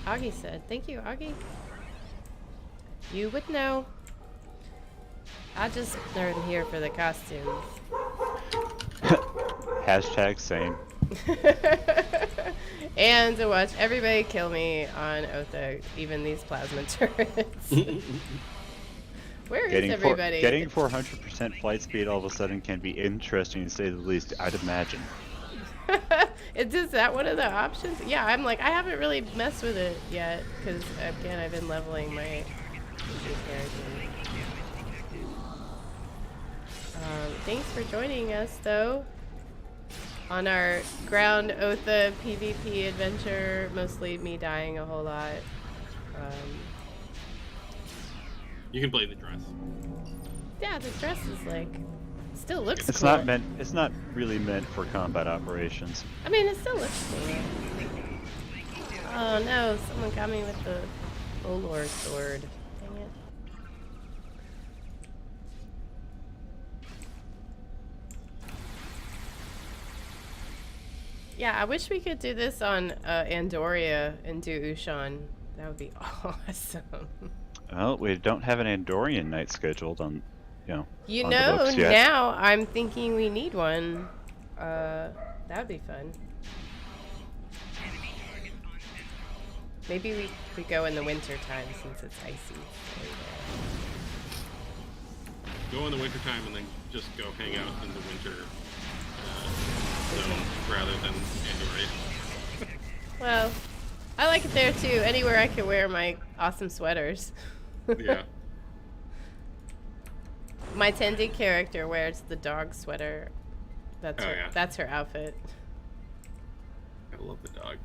Augie said. Thank you, Augie. You would know. I just learned here for the costumes. Hashtag same. And to watch everybody kill me on Otha, even these plasma turrets. Where is everybody? Getting 400% flight speed all of a sudden can be interesting to say the least, I'd imagine. Is that one of the options? Yeah, I'm like, I haven't really messed with it yet, because, again, I've been leveling my character. Thanks for joining us, though, on our ground Otha PvP adventure, mostly me dying a whole lot. You can play the dress. Yeah, the dress is like, still looks It's cool. it's not really meant for combat operations. I mean, it still looks cool. Oh no, someone got me with the Olor sword. Dang it. Yeah, I wish we could do this on Andoria and do Ushan. That would be awesome. Well, we don't have an Andorian night scheduled on, on the books yet. Now I'm thinking we need one. That would be fun. Maybe we go in the winter time since it's icy. Go in the winter time and then just go hang out in the winter zone rather than Andoria. Well, I like it there too. Anywhere I can wear my awesome sweaters. Yeah. My Tendi character wears the dog sweater. That's her. Yeah. That's her outfit. I love the dog.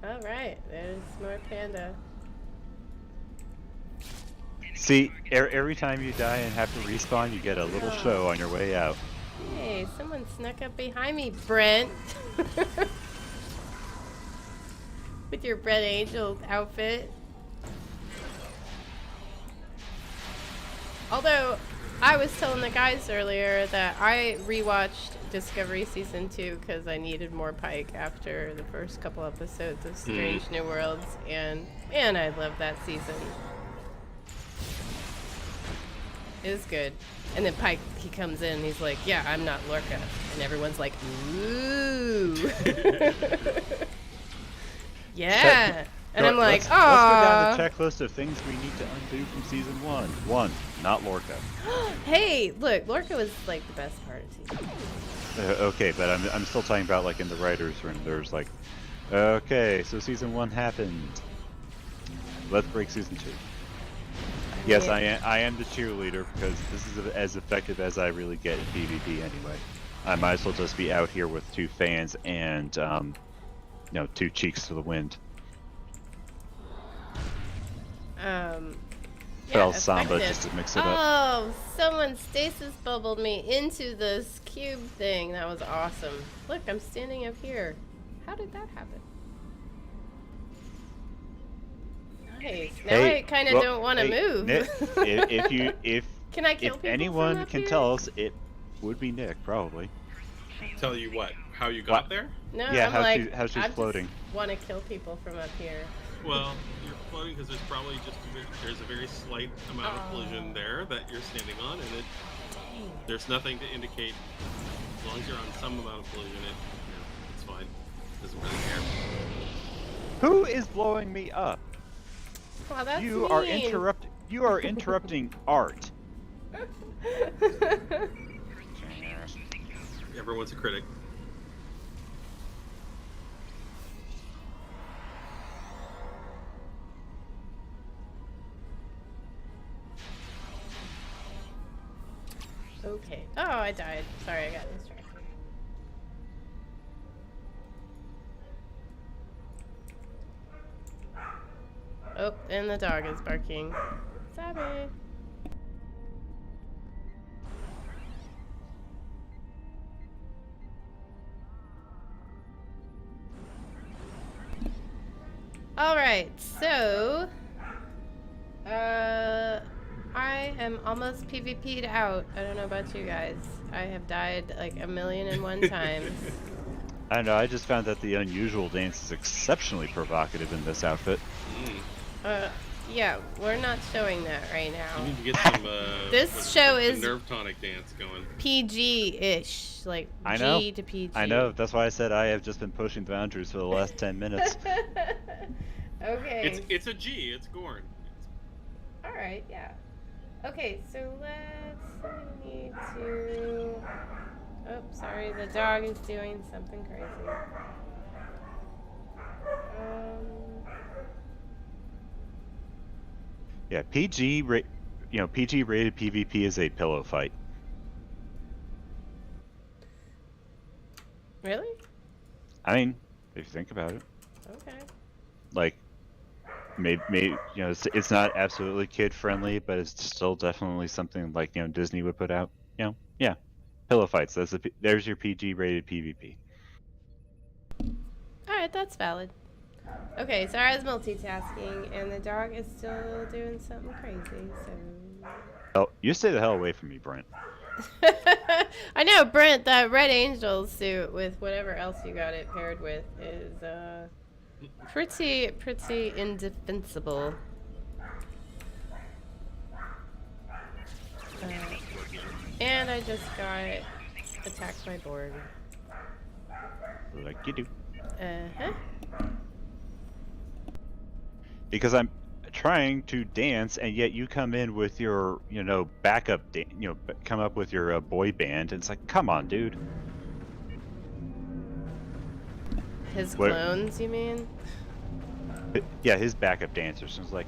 All right, there's more panda. See, every time you die and have to respawn, you get a little show on your way out. Hey, someone snuck up behind me, Brent. With your Brent Angel outfit. Although, I was telling the guys earlier that I rewatched Discovery Season 2 because I needed more Pike after the first couple episodes of Strange New Worlds, and man, I love that season. It was good. And then Pike, he comes in and he's like, yeah, I'm not Lorca. And everyone's like, ooh. Yeah. And I'm like, let's go down oh. the checklist of things we need to undo from season 1. 1, not Lorca. Hey, look, Lorca was like the best part of season 1. Okay, but I'm still talking about like in the writers' room. There's like, okay, so season 1 happened. Let's break season 2. Yes, Yeah. I am the cheerleader because this is as effective as I really get in PvP anyway. I might as well just be out here with 2 fans and 2 cheeks to the wind. Fell Samba effective. just to mix it up. Oh, someone stasis bubbled me into this cube thing. That was awesome. Look, I'm standing up here. How did that happen? Nice. Now Hey, I kind of well, don't want to hey, move. Nick, if Can I kill if people anyone from up can here? tell us, it would be Nick probably. Tell you what? How you got there? No, Yeah, I'm how she's floating. Want to kill people from up here. Well, you're floating because there's probably just there's a very slight amount of collision there that you're standing on, and there's nothing to indicate. As long as you're on some amount of collision, it's fine. Doesn't really care. Who is blowing me up? Wow, that's You mean. are interrupting art. Everyone's a critic. Okay. Oh, I died. Sorry, I got distracted. Oh, and the dog is barking. Sorry. Alright, so I am almost PvP'd out. I don't know about you guys. I have died like 1,000,001 times. I don't know, I just found that the unusual dance is exceptionally provocative in this outfit. Yeah, we're not showing that right You now. need to get some. This show the is nerve tonic dance going. PG-ish, like I know. G to PG. I know. That's why I said I have just been pushing the boundaries for the last 10 minutes. Okay. It's a G. It's Gorn. All right. Yeah. Okay. So we need to. Oh, sorry. The dog is doing something crazy. Yeah, PG rated PvP is a pillow fight. Really? I mean, if you think about it, Okay. like maybe it's not absolutely kid friendly, but it's still definitely something like Disney would put out. Yeah, pillow fights. There's your PG rated PvP. All right, that's valid. Okay, so I was multitasking, and the dog is still doing something crazy. So. Oh, you stay the hell away from me, Brent. I know, Brent. That Red Angel suit with whatever else you got it paired with is pretty indefensible. And I just got attacked by Borg. Like you do. Uh-huh. Because I'm trying to dance, and yet you come in with your, backup, come up with your boy band, and it's like, come on, dude. His clones, you mean? Yeah, his backup dancers. It's like,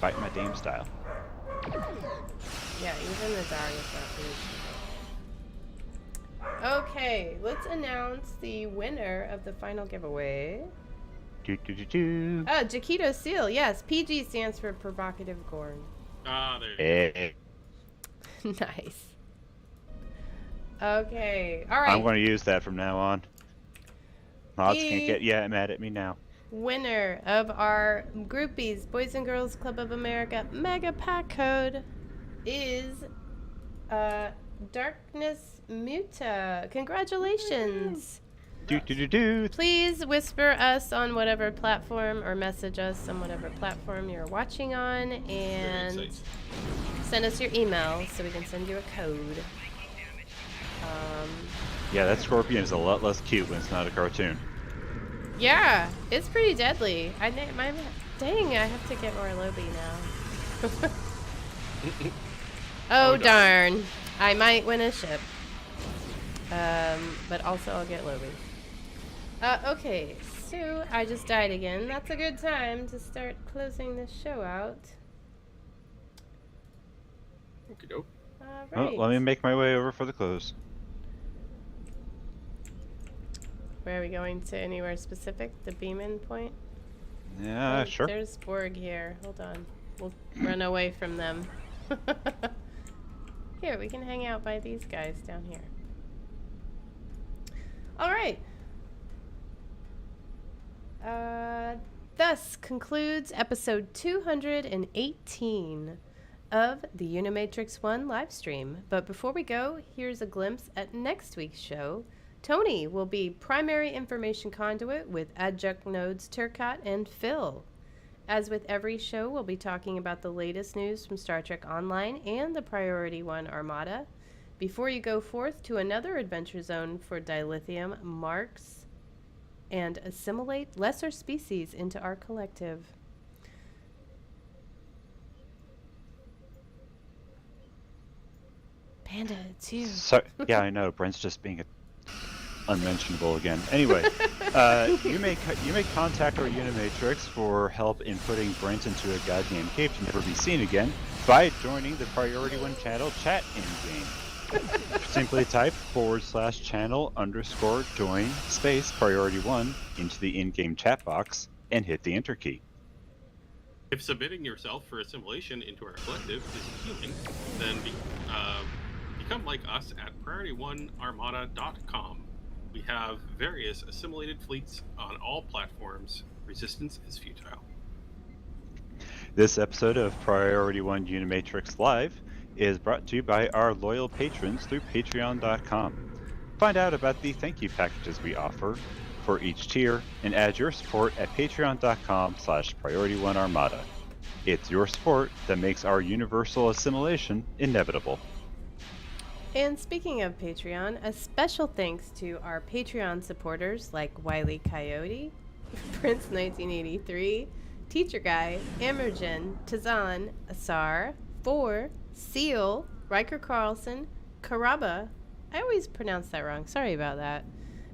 fight my Dame style. Yeah, even the dog is not pleased. Okay, let's announce the winner of the final giveaway. Oh, Jaquito Seal. Yes, PG stands for Provocative Gorn. Ah, there you go. Nice. Okay, all right. I'm going to use that from now on. Mods can't get mad at me now. Winner of our Groupies Boys and Girls Club of America Mega Pack Code is Darkness Muta. Congratulations. Please whisper us on whatever platform or message us on whatever platform you're watching on and send us your email so we can send you a code. Yeah, that scorpion is a lot less cute when it's not a cartoon. Yeah, it's pretty deadly. Dang, I have to get more Lobby now. Oh, darn. I might win a ship. But also I'll get Lobby. Okay, so I just died again. That's a good time to start closing this show out. Okey-doke. Alright. Well, let me make my way over for the close. Where are we going to? Anywhere specific? The beam-in point? Yeah, sure. There's Borg here. Hold on. We'll run away from them. Here, we can hang out by these guys down here. Alright. Thus concludes episode 218 of the Unimatrix 1 livestream. But before we go, here's a glimpse at next week's show. Tony will be primary information conduit with adjunct nodes Turcotte and Phil. As with every show, we'll be talking about the latest news from Star Trek Online and the Priority 1 Armada. Before you go forth to another adventure zone for dilithium, marks, and assimilate lesser species into our collective. Panda, too. So, yeah, I know. Brent's just being unmentionable again. Anyway, you may contact our Unimatrix for help in putting Brent into a goddamn cave to never be seen again by joining the Priority 1 channel chat in-game. Simply type /channel_join space Priority 1 into the in-game chat box and hit the enter key. If submitting yourself for assimilation into our collective is appealing, then become like us at PriorityOneArmada.com. We have various assimilated fleets on all platforms. Resistance is futile. This episode of Priority 1 Unimatrix Live is brought to you by our loyal patrons through patreon.com. Find out about the thank you packages we offer for each tier and add your support at patreon.com/PriorityOneArmada. It's your support that makes our universal assimilation inevitable. And speaking of Patreon, a special thanks to our Patreon supporters like Wiley Coyote, Prince 1983, Teacher Guy, Emergen, Tazan, Asar, Four, Seal, Riker Carlson, Karaba. I always pronounce that wrong. Sorry about that.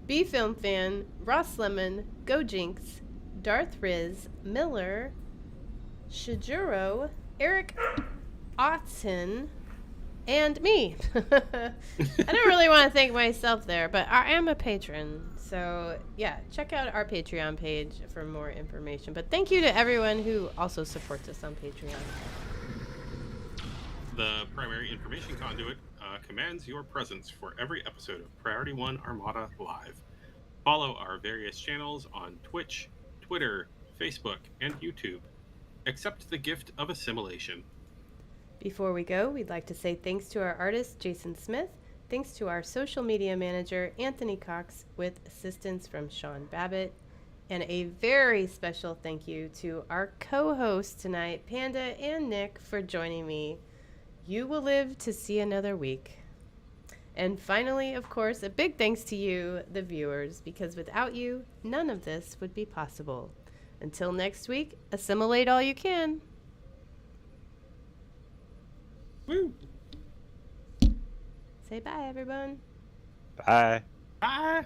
B Film Fan, Ross Lemon, Go Jinx, Darth Riz, Miller, Shijuro, Eric Otson, and me. I don't really want to thank myself there, but I am a patron. So, yeah, check out our Patreon page for more information. But thank you to everyone who also supports us on Patreon. The primary information conduit commands your presence for every episode of Priority 1 Armada Live. Follow our various channels on Twitch, Twitter, Facebook, and YouTube. Accept the gift of assimilation. Before we go, we'd like to say thanks to our artist, Jason Smith. Thanks to our social media manager, Anthony Cox, with assistance from Sean Babbitt. And a very special thank you to our co-hosts tonight, Panda and Nick, for joining me. You will live to see another week. And finally, of course, a big thanks to you, the viewers, because without you, none of this would be possible. Until next week, assimilate all you can. Woo! Say bye, everyone. Bye. Bye!